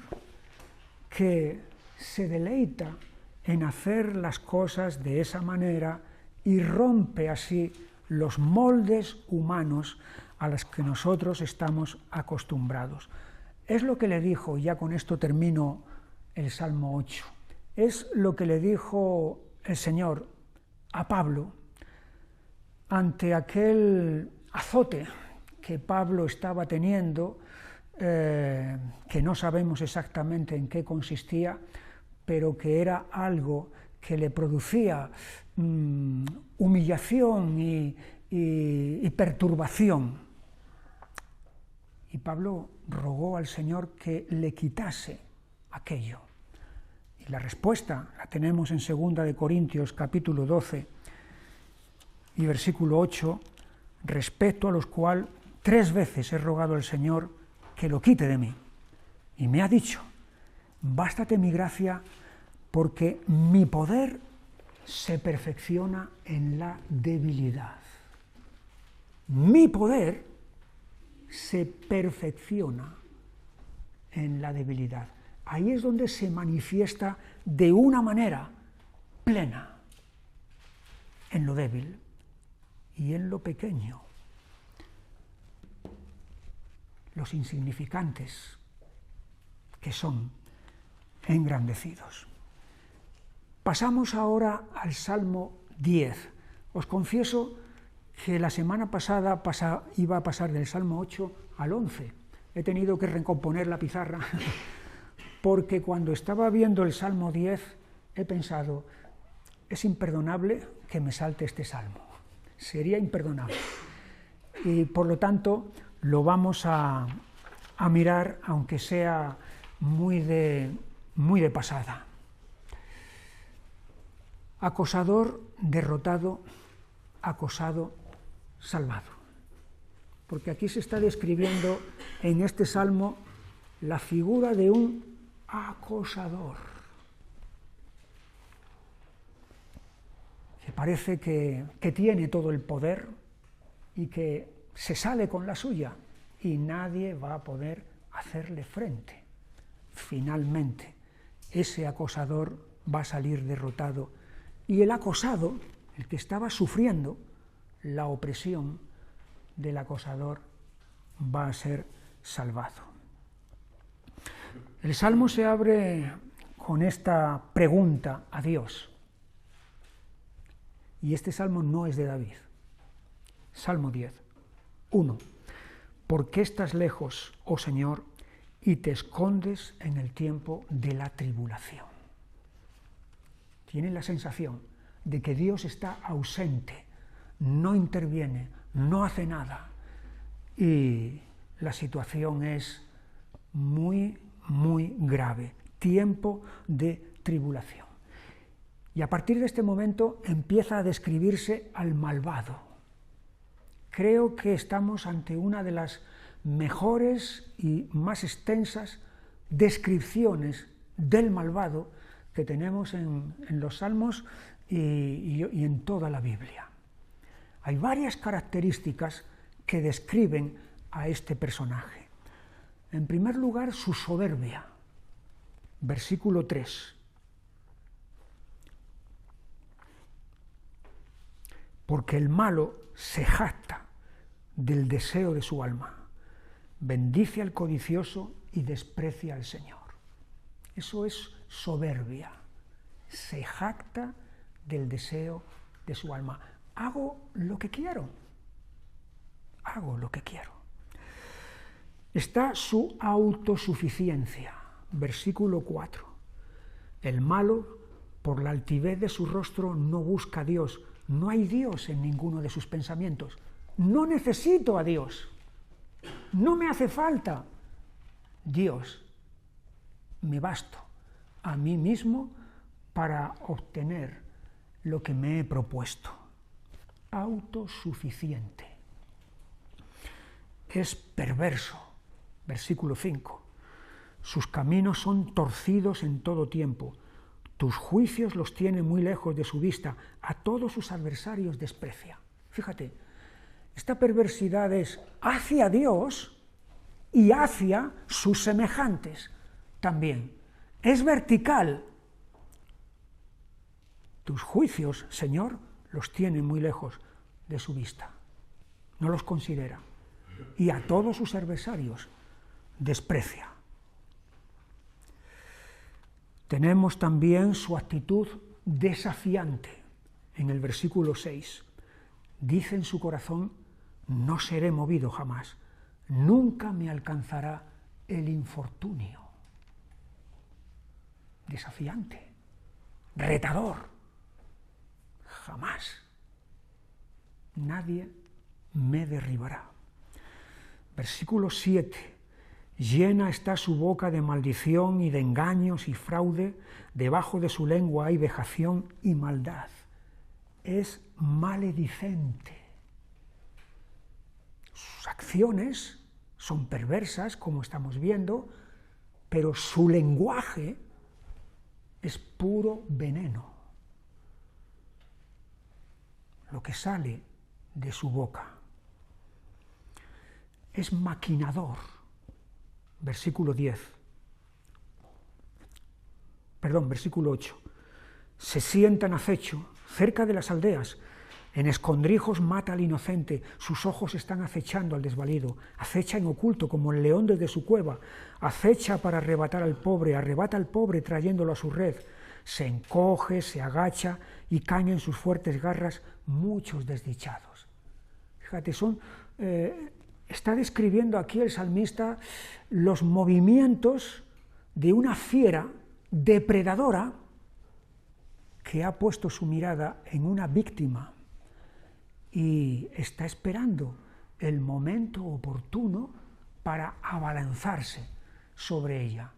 Speaker 1: que se deleita en hacer las cosas de esa manera y rompe así los moldes humanos a los que nosotros estamos acostumbrados. Es lo que le dijo, y ya con esto termino el Salmo 8, es lo que le dijo el Señor a Pablo ante aquel azote que Pablo estaba teniendo, que no sabemos exactamente en qué consistía, pero que era algo que le producía humillación y perturbación. Y Pablo rogó al Señor que le quitase aquello. Y la respuesta la tenemos en 2 Corintios capítulo 12 y versículo 8, respecto a los cuales 3 veces he rogado al Señor que lo quite de mí. Y me ha dicho: bástate mi gracia, porque mi poder se perfecciona en la debilidad. Mi poder se perfecciona en la debilidad. Ahí es donde se manifiesta de una manera plena, en lo débil y en lo pequeño. Los insignificantes que son engrandecidos. Pasamos ahora al Salmo 10. Os confieso que la semana pasada iba a pasar del Salmo 8 al 11. He tenido que recomponer la pizarra porque cuando estaba viendo el Salmo 10 he pensado: es imperdonable que me salte este salmo. Sería imperdonable. Y por lo tanto lo vamos a mirar, aunque sea muy de pasada. Acosador derrotado, acosado, salvado. Porque aquí se está describiendo en este salmo la figura de un acosador, que parece que tiene todo el poder y que se sale con la suya y nadie va a poder hacerle frente. Finalmente, ese acosador va a salir derrotado y el acosado, el que estaba sufriendo la opresión del acosador, va a ser salvado. El Salmo se abre con esta pregunta a Dios: Y este salmo no es de David. Salmo 10. 1. ¿Por qué estás lejos, oh Señor, y te escondes en el tiempo de la tribulación? Tienen la sensación de que Dios está ausente, no interviene, no hace nada. Y la situación es muy, muy grave. Tiempo de tribulación. Y a partir de este momento empieza a describirse al malvado. Creo que estamos ante una de las mejores y más extensas descripciones del malvado que tenemos en los Salmos y en toda la Biblia. Hay varias características que describen a este personaje. En primer lugar, su soberbia. Versículo 3. Porque el malo se jacta del deseo de su alma, bendice al codicioso y desprecia al Señor. Eso es soberbia, se jacta del deseo de su alma. Hago lo que quiero, hago lo que quiero. Está su autosuficiencia, versículo 4. El malo, por la altivez de su rostro, no busca a Dios. No hay Dios en ninguno de sus pensamientos. No necesito a Dios. No me hace falta Dios. Me basto a mí mismo para obtener lo que me he propuesto. Autosuficiente. Es perverso. Versículo 5. Sus caminos son torcidos en todo tiempo. Tus juicios los tiene muy lejos de su vista. A todos sus adversarios desprecia. Fíjate, esta perversidad es hacia Dios y hacia sus semejantes también. Es vertical. Tus juicios, Señor, los tiene muy lejos de su vista. No los considera. Y a todos sus adversarios desprecia. Tenemos también su actitud desafiante en el versículo 6. Dice en su corazón, no seré movido jamás, nunca me alcanzará el infortunio. Desafiante, retador, jamás. Nadie me derribará. Versículo 7. Llena está su boca de maldición y de engaños y fraude, debajo de su lengua hay vejación y maldad. Es maledicente. Sus acciones son perversas, como estamos viendo, pero su lenguaje es puro veneno. Lo que sale de su boca es maquinador. Versículo 8. Se sienta en acecho, cerca de las aldeas, en escondrijos mata al inocente, sus ojos están acechando al desvalido, acecha en oculto como el león desde su cueva, acecha para arrebatar al pobre, arrebata al pobre trayéndolo a su red, se encoge, se agacha y caen en sus fuertes garras muchos desdichados. Fíjate, está describiendo aquí el salmista los movimientos de una fiera depredadora que ha puesto su mirada en una víctima y está esperando el momento oportuno para abalanzarse sobre ella.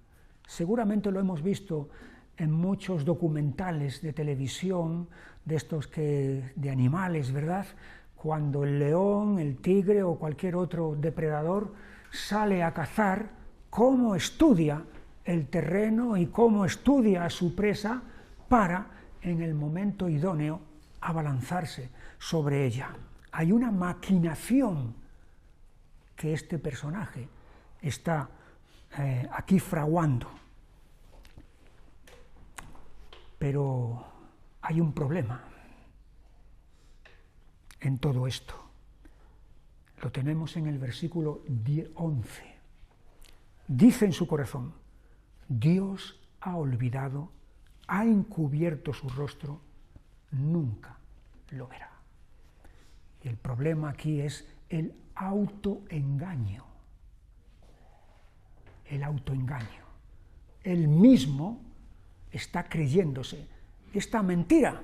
Speaker 1: Seguramente lo hemos visto en muchos documentales de televisión, de estos de animales, ¿verdad?, cuando el león, el tigre o cualquier otro depredador sale a cazar, cómo estudia el terreno y cómo estudia a su presa para, en el momento idóneo, abalanzarse sobre ella. Hay una maquinación que este personaje está aquí fraguando. Pero hay un problema en todo esto. Lo tenemos en el versículo 11. Dice en su corazón, Dios ha olvidado, ha encubierto su rostro, nunca lo verá. Y el problema aquí es el autoengaño. El autoengaño. Él mismo está creyéndose esta mentira.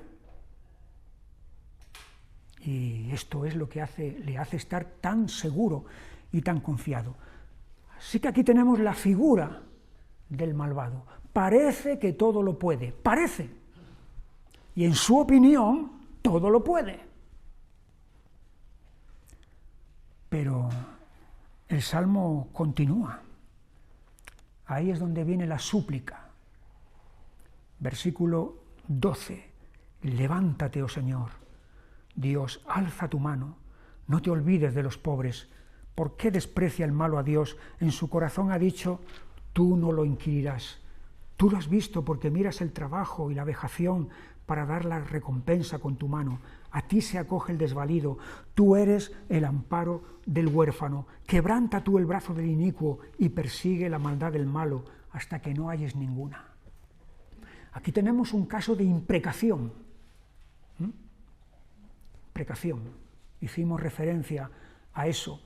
Speaker 1: Y esto es lo que le hace estar tan seguro y tan confiado. Así que aquí tenemos la figura del malvado. Parece que todo lo puede, parece. Y en su opinión, todo lo puede. Pero el Salmo continúa. Ahí es donde viene la súplica. Versículo 12. Levántate, oh Señor. Dios, alza tu mano. No te olvides de los pobres. ¿Por qué desprecia el malo a Dios? En su corazón ha dicho, tú no lo inquirirás. Tú lo has visto porque miras el trabajo y la vejación para dar la recompensa con tu mano. A ti se acoge el desvalido. Tú eres el amparo del huérfano. Quebranta tú el brazo del inicuo y persigue la maldad del malo hasta que no halles ninguna. Aquí tenemos un caso de imprecación. Imprecación. Hicimos referencia a eso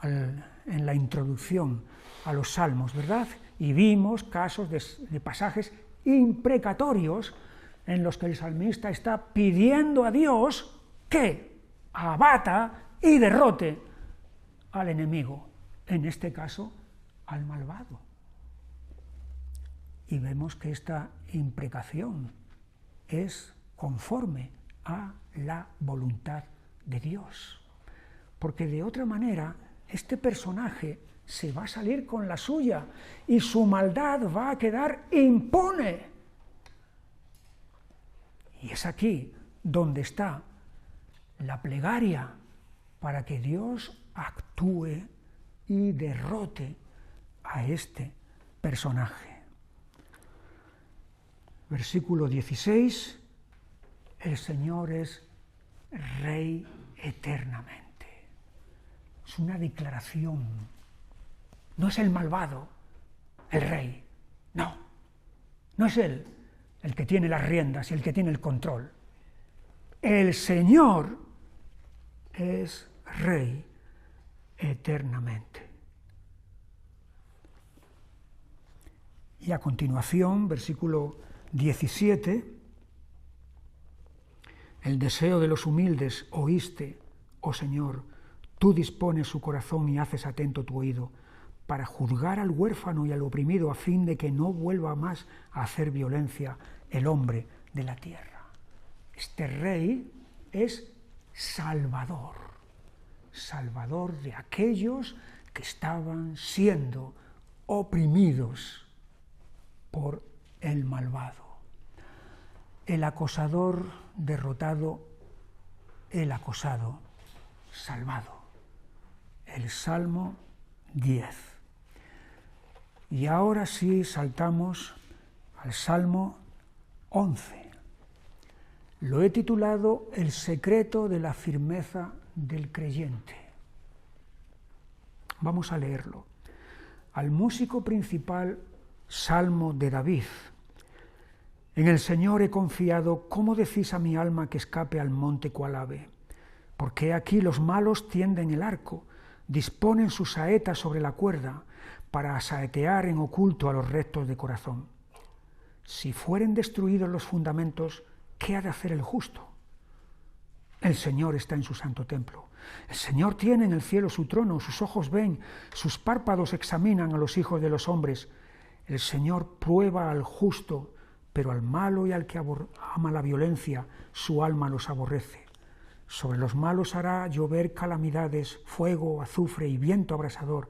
Speaker 1: en la introducción a los salmos, ¿verdad? Y vimos casos de pasajes imprecatorios en los que el salmista está pidiendo a Dios que abata y derrote al enemigo, en este caso al malvado. Y vemos que esta imprecación es conforme a la voluntad de Dios, porque de otra manera este personaje se va a salir con la suya y su maldad va a quedar impune. Y es aquí donde está la plegaria para que Dios actúe y derrote a este personaje. Versículo 16, el Señor es Rey eternamente. Es una declaración. No es el malvado, el rey. No, no es él el que tiene las riendas y el que tiene el control. El Señor es Rey eternamente. Y a continuación, versículo 17, el deseo de los humildes oíste, oh Señor, tú dispones su corazón y haces atento tu oído, para juzgar al huérfano y al oprimido a fin de que no vuelva más a hacer violencia el hombre de la tierra. Este rey es Salvador, Salvador de aquellos que estaban siendo oprimidos por el malvado. El acosador derrotado, el acosado salvado. El Salmo 10. Y ahora sí saltamos al Salmo 11. Lo he titulado El secreto de la firmeza del creyente. Vamos a leerlo. Al músico principal, Salmo de David. En el Señor he confiado, ¿cómo decís a mi alma que escape al monte cual ave? Porque aquí los malos tienden el arco, disponen sus saetas sobre la cuerda, para asaetear en oculto a los rectos de corazón. Si fueren destruidos los fundamentos, ¿qué ha de hacer el justo? El Señor está en su santo templo. El Señor tiene en el cielo su trono, sus ojos ven, sus párpados examinan a los hijos de los hombres. El Señor prueba al justo, pero al malo y al que ama la violencia, su alma los aborrece. Sobre los malos hará llover calamidades, fuego, azufre y viento abrasador.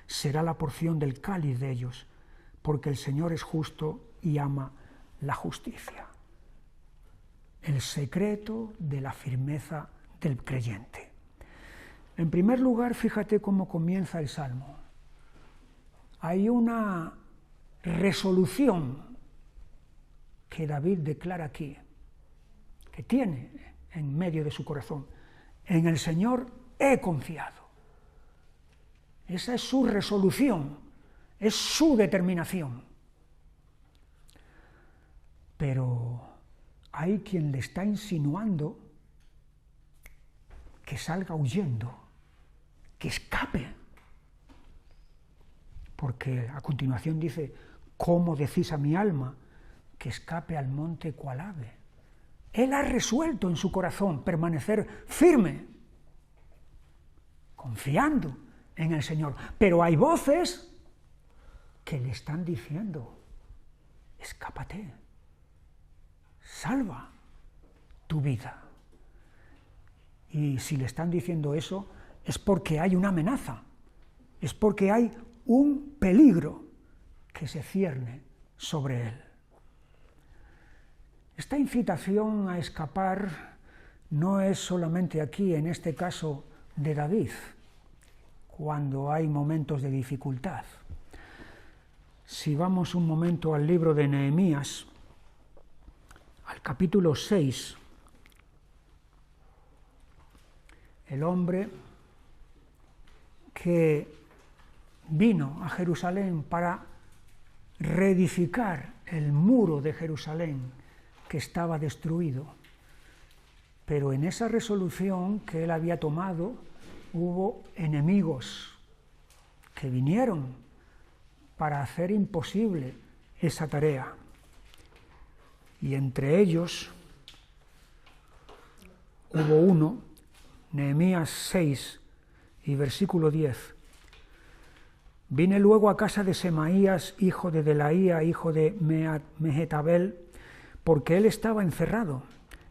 Speaker 1: Será la porción del cáliz de ellos, porque el Señor es justo y ama la justicia. El secreto de la firmeza del creyente. En primer lugar, fíjate cómo comienza el Salmo. Hay una resolución que David declara aquí, que tiene en medio de su corazón. En el Señor he confiado. Esa es su resolución, es su determinación. Pero hay quien le está insinuando que salga huyendo, que escape. Porque a continuación dice, ¿cómo decís a mi alma que escape al monte cual ave? Él ha resuelto en su corazón permanecer firme, confiando en el Señor. Pero hay voces que le están diciendo, escápate, salva tu vida. Y si le están diciendo eso, es porque hay una amenaza, es porque hay un peligro que se cierne sobre él. Esta incitación a escapar no es solamente aquí, en este caso de David, cuando hay momentos de dificultad. Si vamos un momento al libro de Nehemías, al capítulo 6, el hombre que vino a Jerusalén para reedificar el muro de Jerusalén que estaba destruido, pero en esa resolución que él había tomado hubo enemigos que vinieron para hacer imposible esa tarea, y entre ellos hubo uno, Nehemías 6 y versículo 10. Vine luego a casa de Semaías, hijo de Delaía, hijo de Mehetabel, porque él estaba encerrado,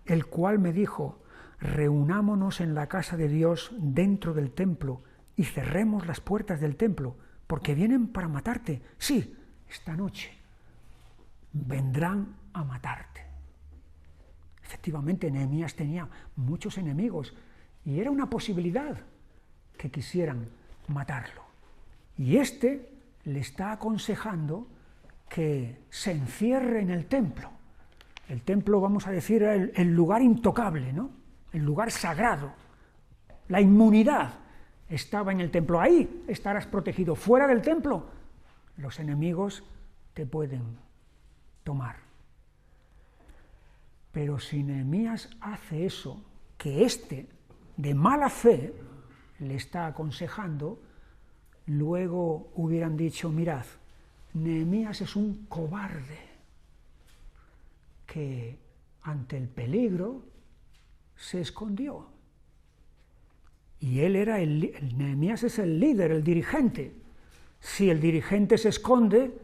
Speaker 1: el cual me dijo, reunámonos en la casa de Dios dentro del templo y cerremos las puertas del templo, porque vienen para matarte. Sí, esta noche vendrán a matarte. Efectivamente, Nehemías tenía muchos enemigos y era una posibilidad que quisieran matarlo. Y este le está aconsejando que se encierre en el templo. El templo, vamos a decir, era el lugar intocable, ¿no? El lugar sagrado. La inmunidad estaba en el templo. Ahí estarás protegido. Fuera del templo, los enemigos te pueden tomar. Pero si Nehemías hace eso, que éste, de mala fe, le está aconsejando, luego hubieran dicho, mirad, Nehemías es un cobarde que ante el peligro se escondió. Y él era Nehemías es el líder, el dirigente. Si el dirigente se esconde,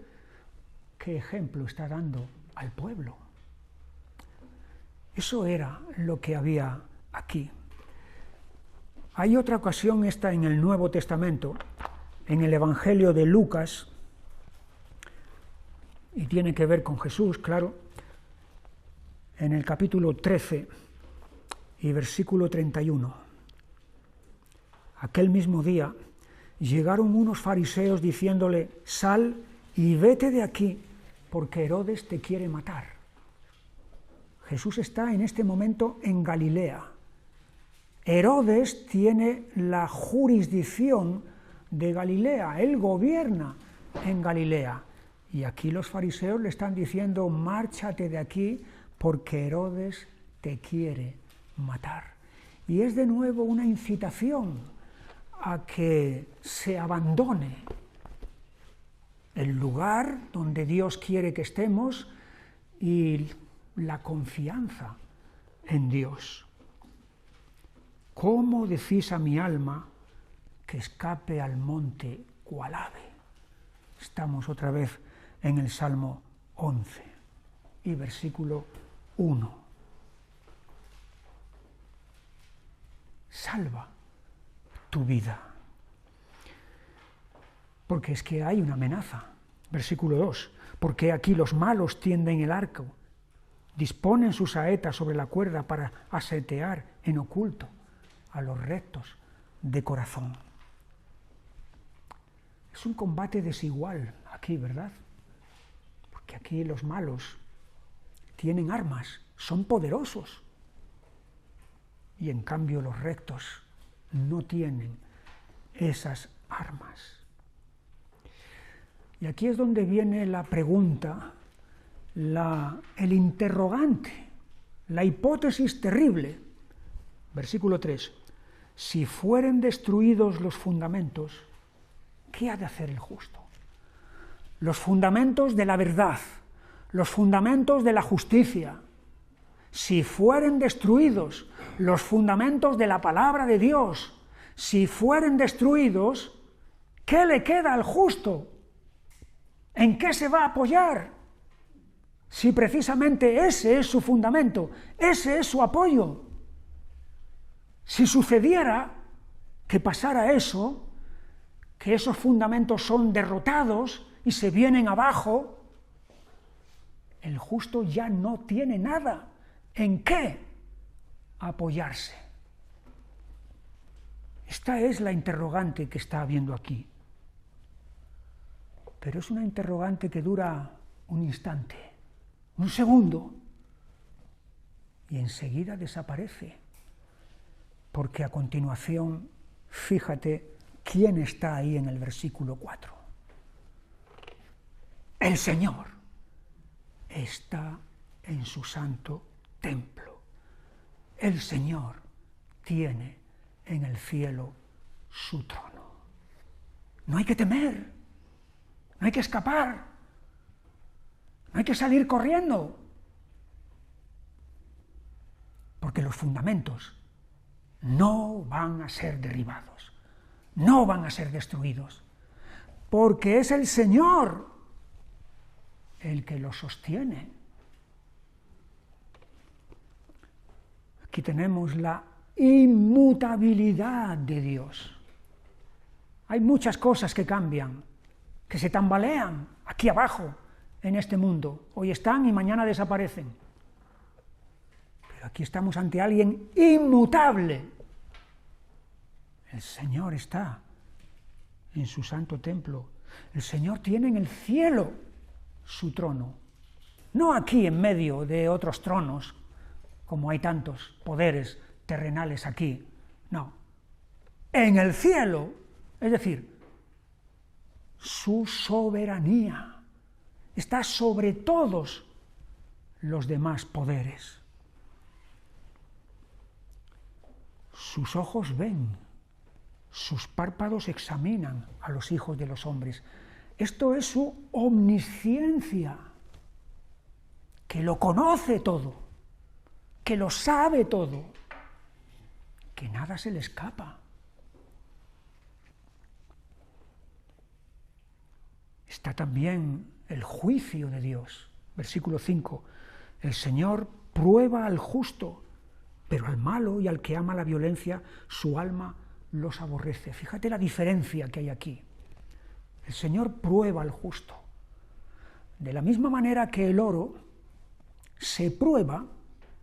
Speaker 1: ¿qué ejemplo está dando al pueblo? Eso era lo que había aquí. Hay otra ocasión, esta en el Nuevo Testamento, en el Evangelio de Lucas, y tiene que ver con Jesús, claro, en el capítulo 13 y versículo 31. Aquel mismo día llegaron unos fariseos diciéndole, sal y vete de aquí, porque Herodes te quiere matar. Jesús está en este momento en Galilea. Herodes tiene la jurisdicción de Galilea, él gobierna en Galilea. Y aquí los fariseos le están diciendo, márchate de aquí porque Herodes te quiere matar. Y es de nuevo una incitación a que se abandone el lugar donde Dios quiere que estemos y la confianza en Dios. ¿Cómo decís a mi alma que escape al monte cual ave? Estamos otra vez en el Salmo 11 y versículo 1. Salva tu vida. Porque es que hay una amenaza. Versículo 2. Porque aquí los malos tienden el arco, disponen sus saetas sobre la cuerda para asetear en oculto a los rectos de corazón. Es un combate desigual aquí, ¿verdad? Porque aquí los malos tienen armas, son poderosos. Y en cambio los rectos no tienen esas armas. Y aquí es donde viene la pregunta, el interrogante, la hipótesis terrible. Versículo 3. si fueren destruidos los fundamentos, ¿qué ha de hacer el justo? Los fundamentos de la verdad, los fundamentos de la justicia, si fueren destruidos los fundamentos de la palabra de Dios, si fueren destruidos, ¿qué le queda al justo? ¿En qué se va a apoyar? Si precisamente ese es su fundamento, ese es su apoyo. Si sucediera que pasara eso, que esos fundamentos son derrotados y se vienen abajo, el justo ya no tiene nada en qué apoyarse. Esta es la interrogante que está habiendo aquí. Pero es una interrogante que dura un instante, un segundo, y enseguida desaparece. Porque a continuación, fíjate quién está ahí en el versículo 4. El Señor está en su santo templo. El Señor tiene en el cielo su trono. No hay que temer, no hay que escapar, no hay que salir corriendo, porque los fundamentos no van a ser derribados, no van a ser destruidos, porque es el Señor el que los sostiene. Aquí tenemos la inmutabilidad de Dios. Hay muchas cosas que cambian, que se tambalean aquí abajo en este mundo. Hoy están y mañana desaparecen. Pero aquí estamos ante alguien inmutable. El Señor está en su santo templo. El Señor tiene en el cielo su trono. No aquí en medio de otros tronos, como hay tantos poderes terrenales aquí. No. En el cielo, es decir, su soberanía está sobre todos los demás poderes. Sus ojos ven, sus párpados examinan a los hijos de los hombres. Esto es su omnisciencia, que lo conoce todo, que lo sabe todo, que nada se le escapa. Está también el juicio de Dios. Versículo 5. El Señor prueba al justo, pero al malo y al que ama la violencia, su alma los aborrece. Fíjate la diferencia que hay aquí. El Señor prueba al justo. De la misma manera que el oro se prueba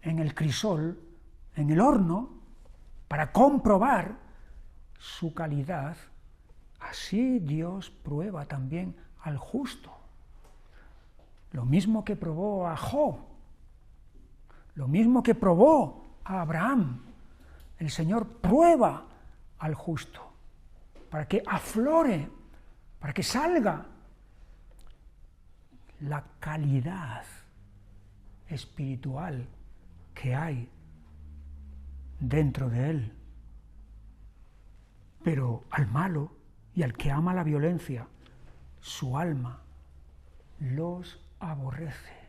Speaker 1: en el crisol, en el horno, para comprobar su calidad, así Dios prueba también al justo. Lo mismo que probó a Job, lo mismo que probó a Abraham. El Señor prueba al justo para que aflore, para que salga la calidad espiritual que hay dentro de él. Pero al malo y al que ama la violencia, su alma los aborrece.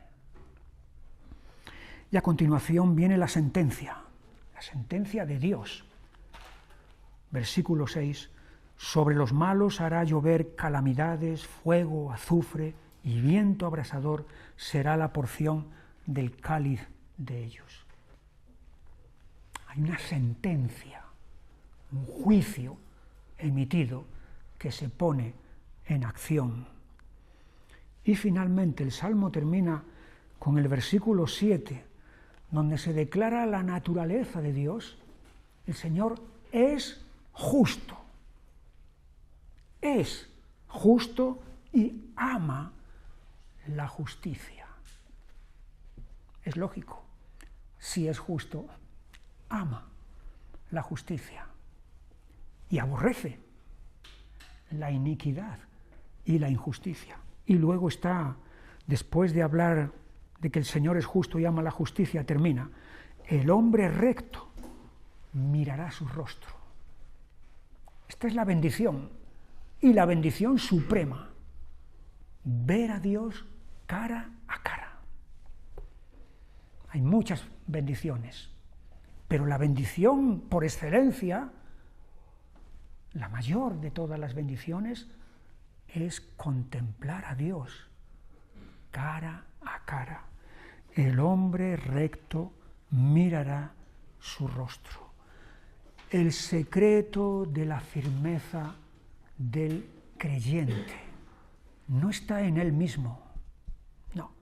Speaker 1: Y a continuación viene la sentencia de Dios. Versículo 6. Sobre los malos hará llover calamidades, fuego, azufre y viento abrasador será la porción del cáliz de ellos. Hay una sentencia, un juicio emitido que se pone en acción. Y finalmente el Salmo termina con el versículo 7, donde se declara la naturaleza de Dios. El Señor es justo y ama la justicia. Es lógico, si es justo, ama la justicia y aborrece la iniquidad y la injusticia. Y luego está, después de hablar de que el Señor es justo y ama la justicia, termina: el hombre recto mirará su rostro. Esta es la bendición, y la bendición suprema, ver a Dios cara a cara. Hay muchas bendiciones, pero la bendición por excelencia, la mayor de todas las bendiciones, es contemplar a Dios cara a cara. El hombre recto mirará su rostro. El secreto de la firmeza del creyente no está en él mismo, no.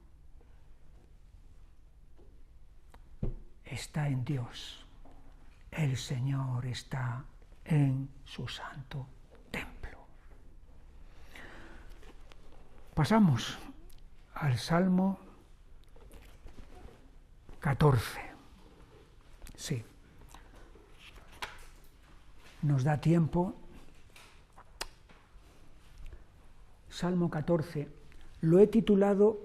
Speaker 1: Está en Dios. El Señor está en su santo templo. Pasamos al Salmo 14. Sí. Nos da tiempo. Salmo 14. Lo he titulado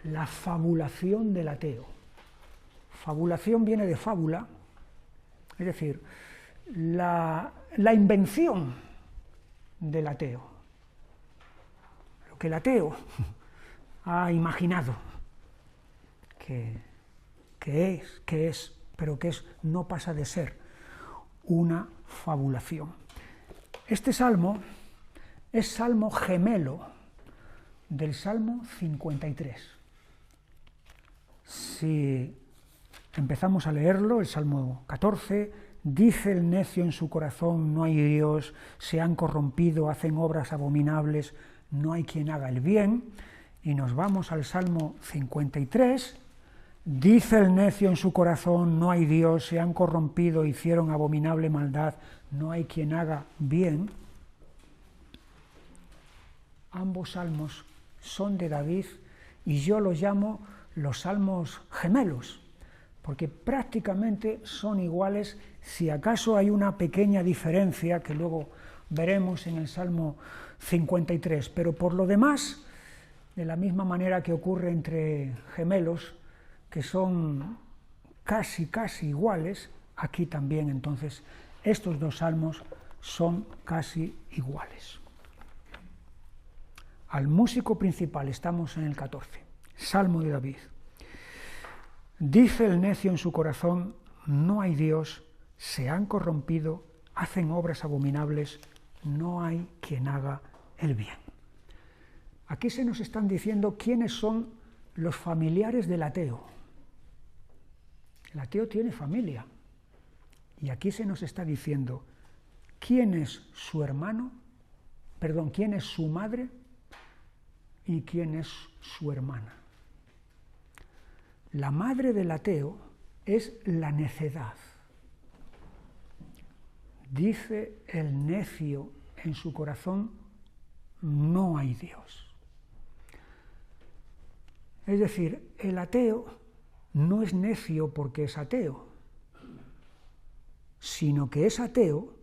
Speaker 1: La fabulación del ateo. Fabulación viene de fábula, es decir, la invención del ateo. Lo que el ateo ha imaginado que es, pero que no pasa de ser una fabulación. Este salmo es salmo gemelo del Salmo 53. Si empezamos a leerlo, el Salmo 14, dice el necio en su corazón, no hay Dios, se han corrompido, hacen obras abominables, no hay quien haga el bien, y nos vamos al Salmo 53, dice el necio en su corazón, no hay Dios, se han corrompido, hicieron abominable maldad, no hay quien haga bien. Ambos salmos son de David y yo los llamo los salmos gemelos, porque prácticamente son iguales, si acaso hay una pequeña diferencia que luego veremos en el Salmo 53, pero por lo demás, de la misma manera que ocurre entre gemelos, que son casi iguales, aquí también entonces estos dos salmos son casi iguales. Al músico principal estamos en el 14, Salmo de David. Dice el necio en su corazón, no hay Dios, se han corrompido, hacen obras abominables, no hay quien haga el bien. Aquí se nos están diciendo quiénes son los familiares del ateo. El ateo tiene familia. Y aquí se nos está diciendo quién es su hermano, quién es su madre y quién es su hermana. La madre del ateo es la necedad. Dice el necio en su corazón, no hay Dios. Es decir, el ateo no es necio porque es ateo, sino que es ateo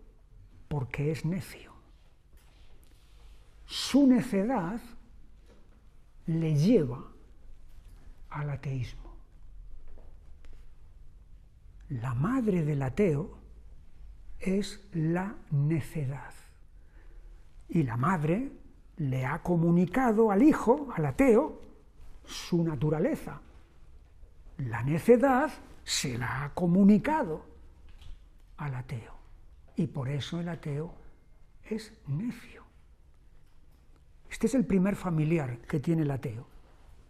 Speaker 1: porque es necio. Su necedad le lleva al ateísmo. La madre del ateo es la necedad. Y la madre le ha comunicado al hijo, al ateo, su naturaleza. La necedad se la ha comunicado al ateo. Y por eso el ateo es necio. Este es el primer familiar que tiene el ateo,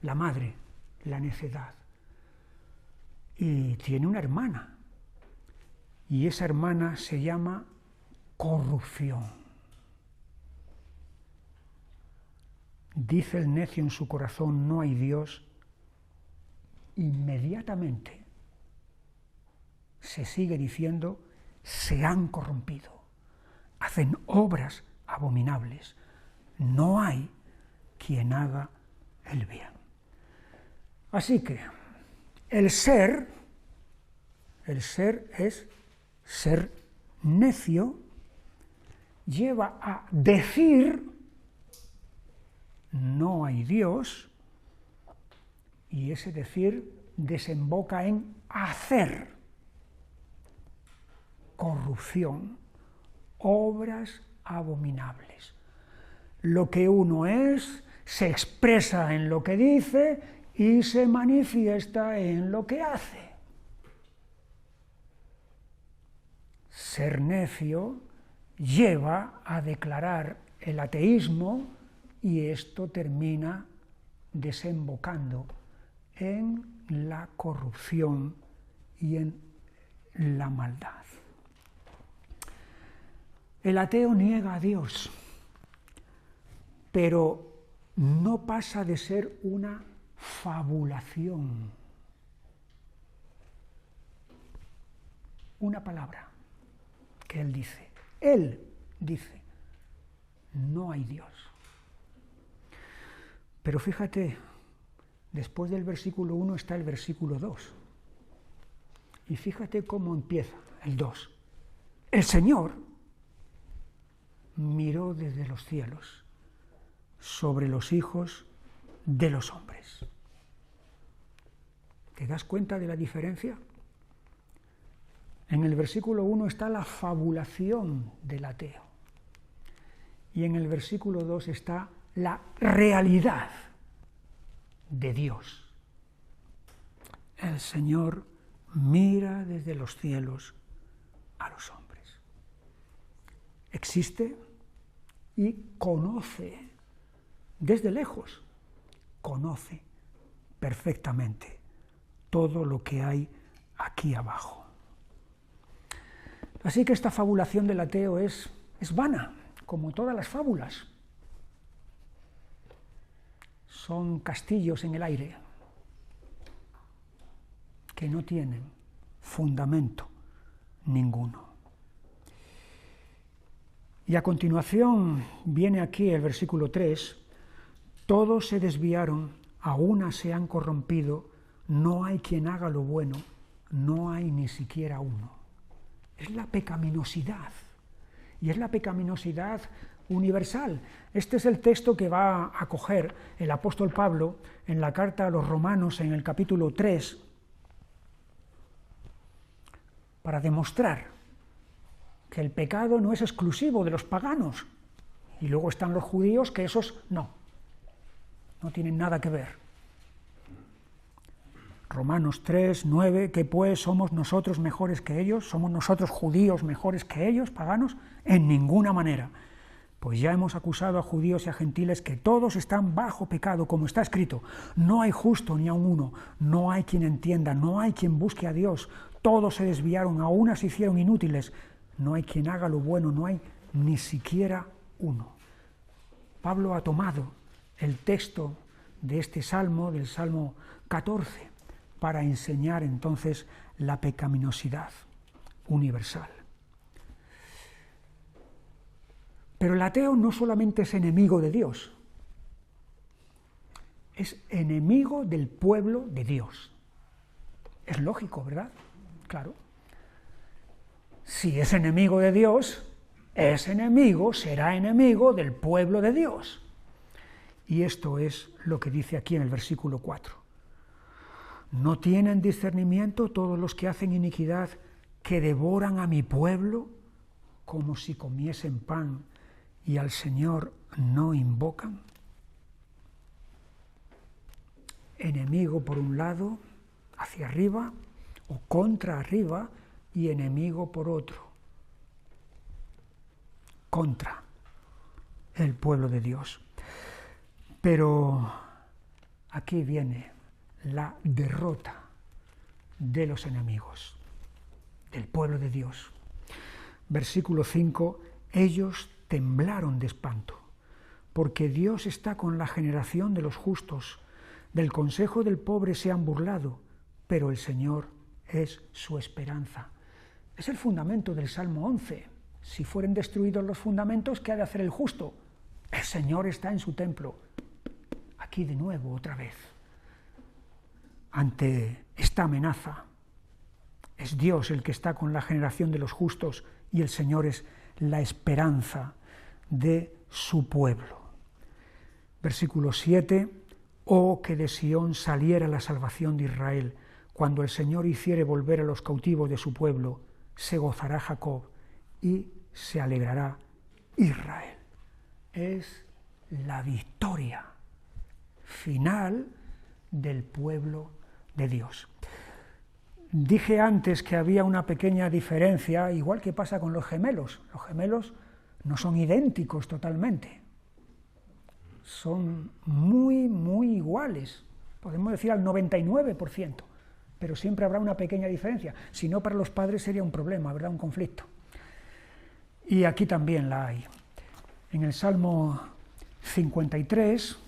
Speaker 1: la madre, la necedad. Y tiene una hermana, y esa hermana se llama corrupción. Dice el necio en su corazón, no hay Dios, inmediatamente se sigue diciendo, se han corrompido, hacen obras abominables, no hay quien haga el bien. Así que el ser es ser necio, lleva a decir no hay Dios, y ese decir desemboca en hacer corrupción, obras abominables. Lo que uno es se expresa en lo que dice y se manifiesta en lo que hace. Ser necio lleva a declarar el ateísmo y esto termina desembocando en la corrupción y en la maldad. El ateo niega a Dios, pero no pasa de ser una fabulación. Una palabra que él dice, no hay Dios. Pero fíjate, después del versículo 1 está el versículo 2. Y fíjate cómo empieza el 2. El Señor miró desde los cielos sobre los hijos de los hombres. ¿Te das cuenta de la diferencia? En el versículo 1 está la fabulación del ateo. Y en el versículo 2 está la realidad de Dios. El Señor mira desde los cielos a los hombres. Existe y conoce desde lejos, conoce perfectamente todo lo que hay aquí abajo. Así que esta fabulación del ateo es vana, como todas las fábulas. Son castillos en el aire que no tienen fundamento ninguno. Y a continuación viene aquí el versículo 3, todos se desviaron, a una se han corrompido, no hay quien haga lo bueno, no hay ni siquiera uno. Es la pecaminosidad, y es la pecaminosidad universal. Este es el texto que va a coger el apóstol Pablo en la carta a los Romanos en el capítulo 3 para demostrar que el pecado no es exclusivo de los paganos, y luego están los judíos que esos no tienen nada que ver. Romanos 3, 9, ¿qué pues somos nosotros mejores que ellos? ¿Somos nosotros judíos mejores que ellos, paganos? En ninguna manera. Pues ya hemos acusado a judíos y a gentiles que todos están bajo pecado, como está escrito. No hay justo ni aun uno, no hay quien entienda, no hay quien busque a Dios. Todos se desviaron, a una se hicieron inútiles. No hay quien haga lo bueno, no hay ni siquiera uno. Pablo ha tomado el texto de este salmo, del Salmo 14, para enseñar entonces la pecaminosidad universal. Pero el ateo no solamente es enemigo de Dios, es enemigo del pueblo de Dios. Es lógico, ¿verdad? Claro. Si es enemigo de Dios, es enemigo, será enemigo del pueblo de Dios. Y esto es lo que dice aquí en el versículo 4. ¿No tienen discernimiento todos los que hacen iniquidad, que devoran a mi pueblo como si comiesen pan y al Señor no invocan? Enemigo por un lado, hacia arriba, o contra arriba, y enemigo por otro, contra el pueblo de Dios. Pero aquí viene la derrota de los enemigos del pueblo de Dios. Versículo 5, ellos temblaron de espanto, porque Dios está con la generación de los justos, del consejo del pobre se han burlado, pero el Señor es su esperanza. Es el fundamento del Salmo 11. Si fueren destruidos los fundamentos, ¿qué ha de hacer el justo? El Señor está en su templo. Aquí de nuevo, otra vez, ante esta amenaza, es Dios el que está con la generación de los justos y el Señor es la esperanza de su pueblo. Versículo 7, oh, que de Sión saliera la salvación de Israel, cuando el Señor hiciere volver a los cautivos de su pueblo, se gozará Jacob y se alegrará Israel. Es la victoria final del pueblo de Dios. Dije antes que había una pequeña diferencia, igual que pasa con los gemelos. Los gemelos no son idénticos totalmente, son muy iguales, podemos decir al 99%, pero siempre habrá una pequeña diferencia. Si no, para los padres sería un problema, ¿verdad? Un conflicto. Y aquí también la hay. En el Salmo 53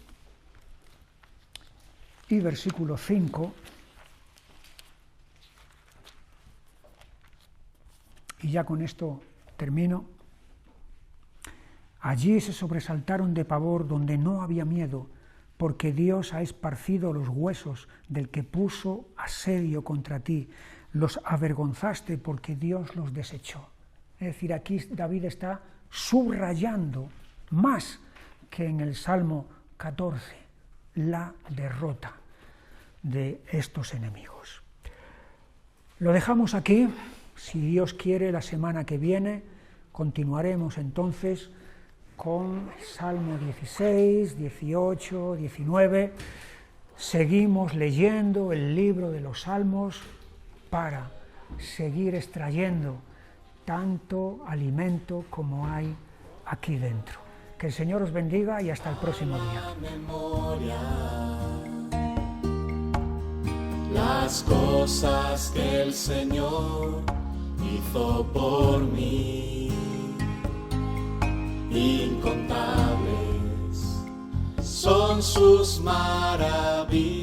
Speaker 1: y versículo 5, y ya con esto termino. Allí se sobresaltaron de pavor donde no había miedo, porque Dios ha esparcido los huesos del que puso asedio contra ti. Los avergonzaste porque Dios los desechó. Es decir, aquí David está subrayando más que en el Salmo 14 la derrota de estos enemigos. Lo dejamos aquí. Si Dios quiere, la semana que viene continuaremos entonces con Salmo 16, 18, 19. Seguimos leyendo el libro de los Salmos para seguir extrayendo tanto alimento como hay aquí dentro. Que el Señor os bendiga y hasta el próximo día.
Speaker 2: Las cosas que el Señor hizo por mí, incontables son sus maravillas.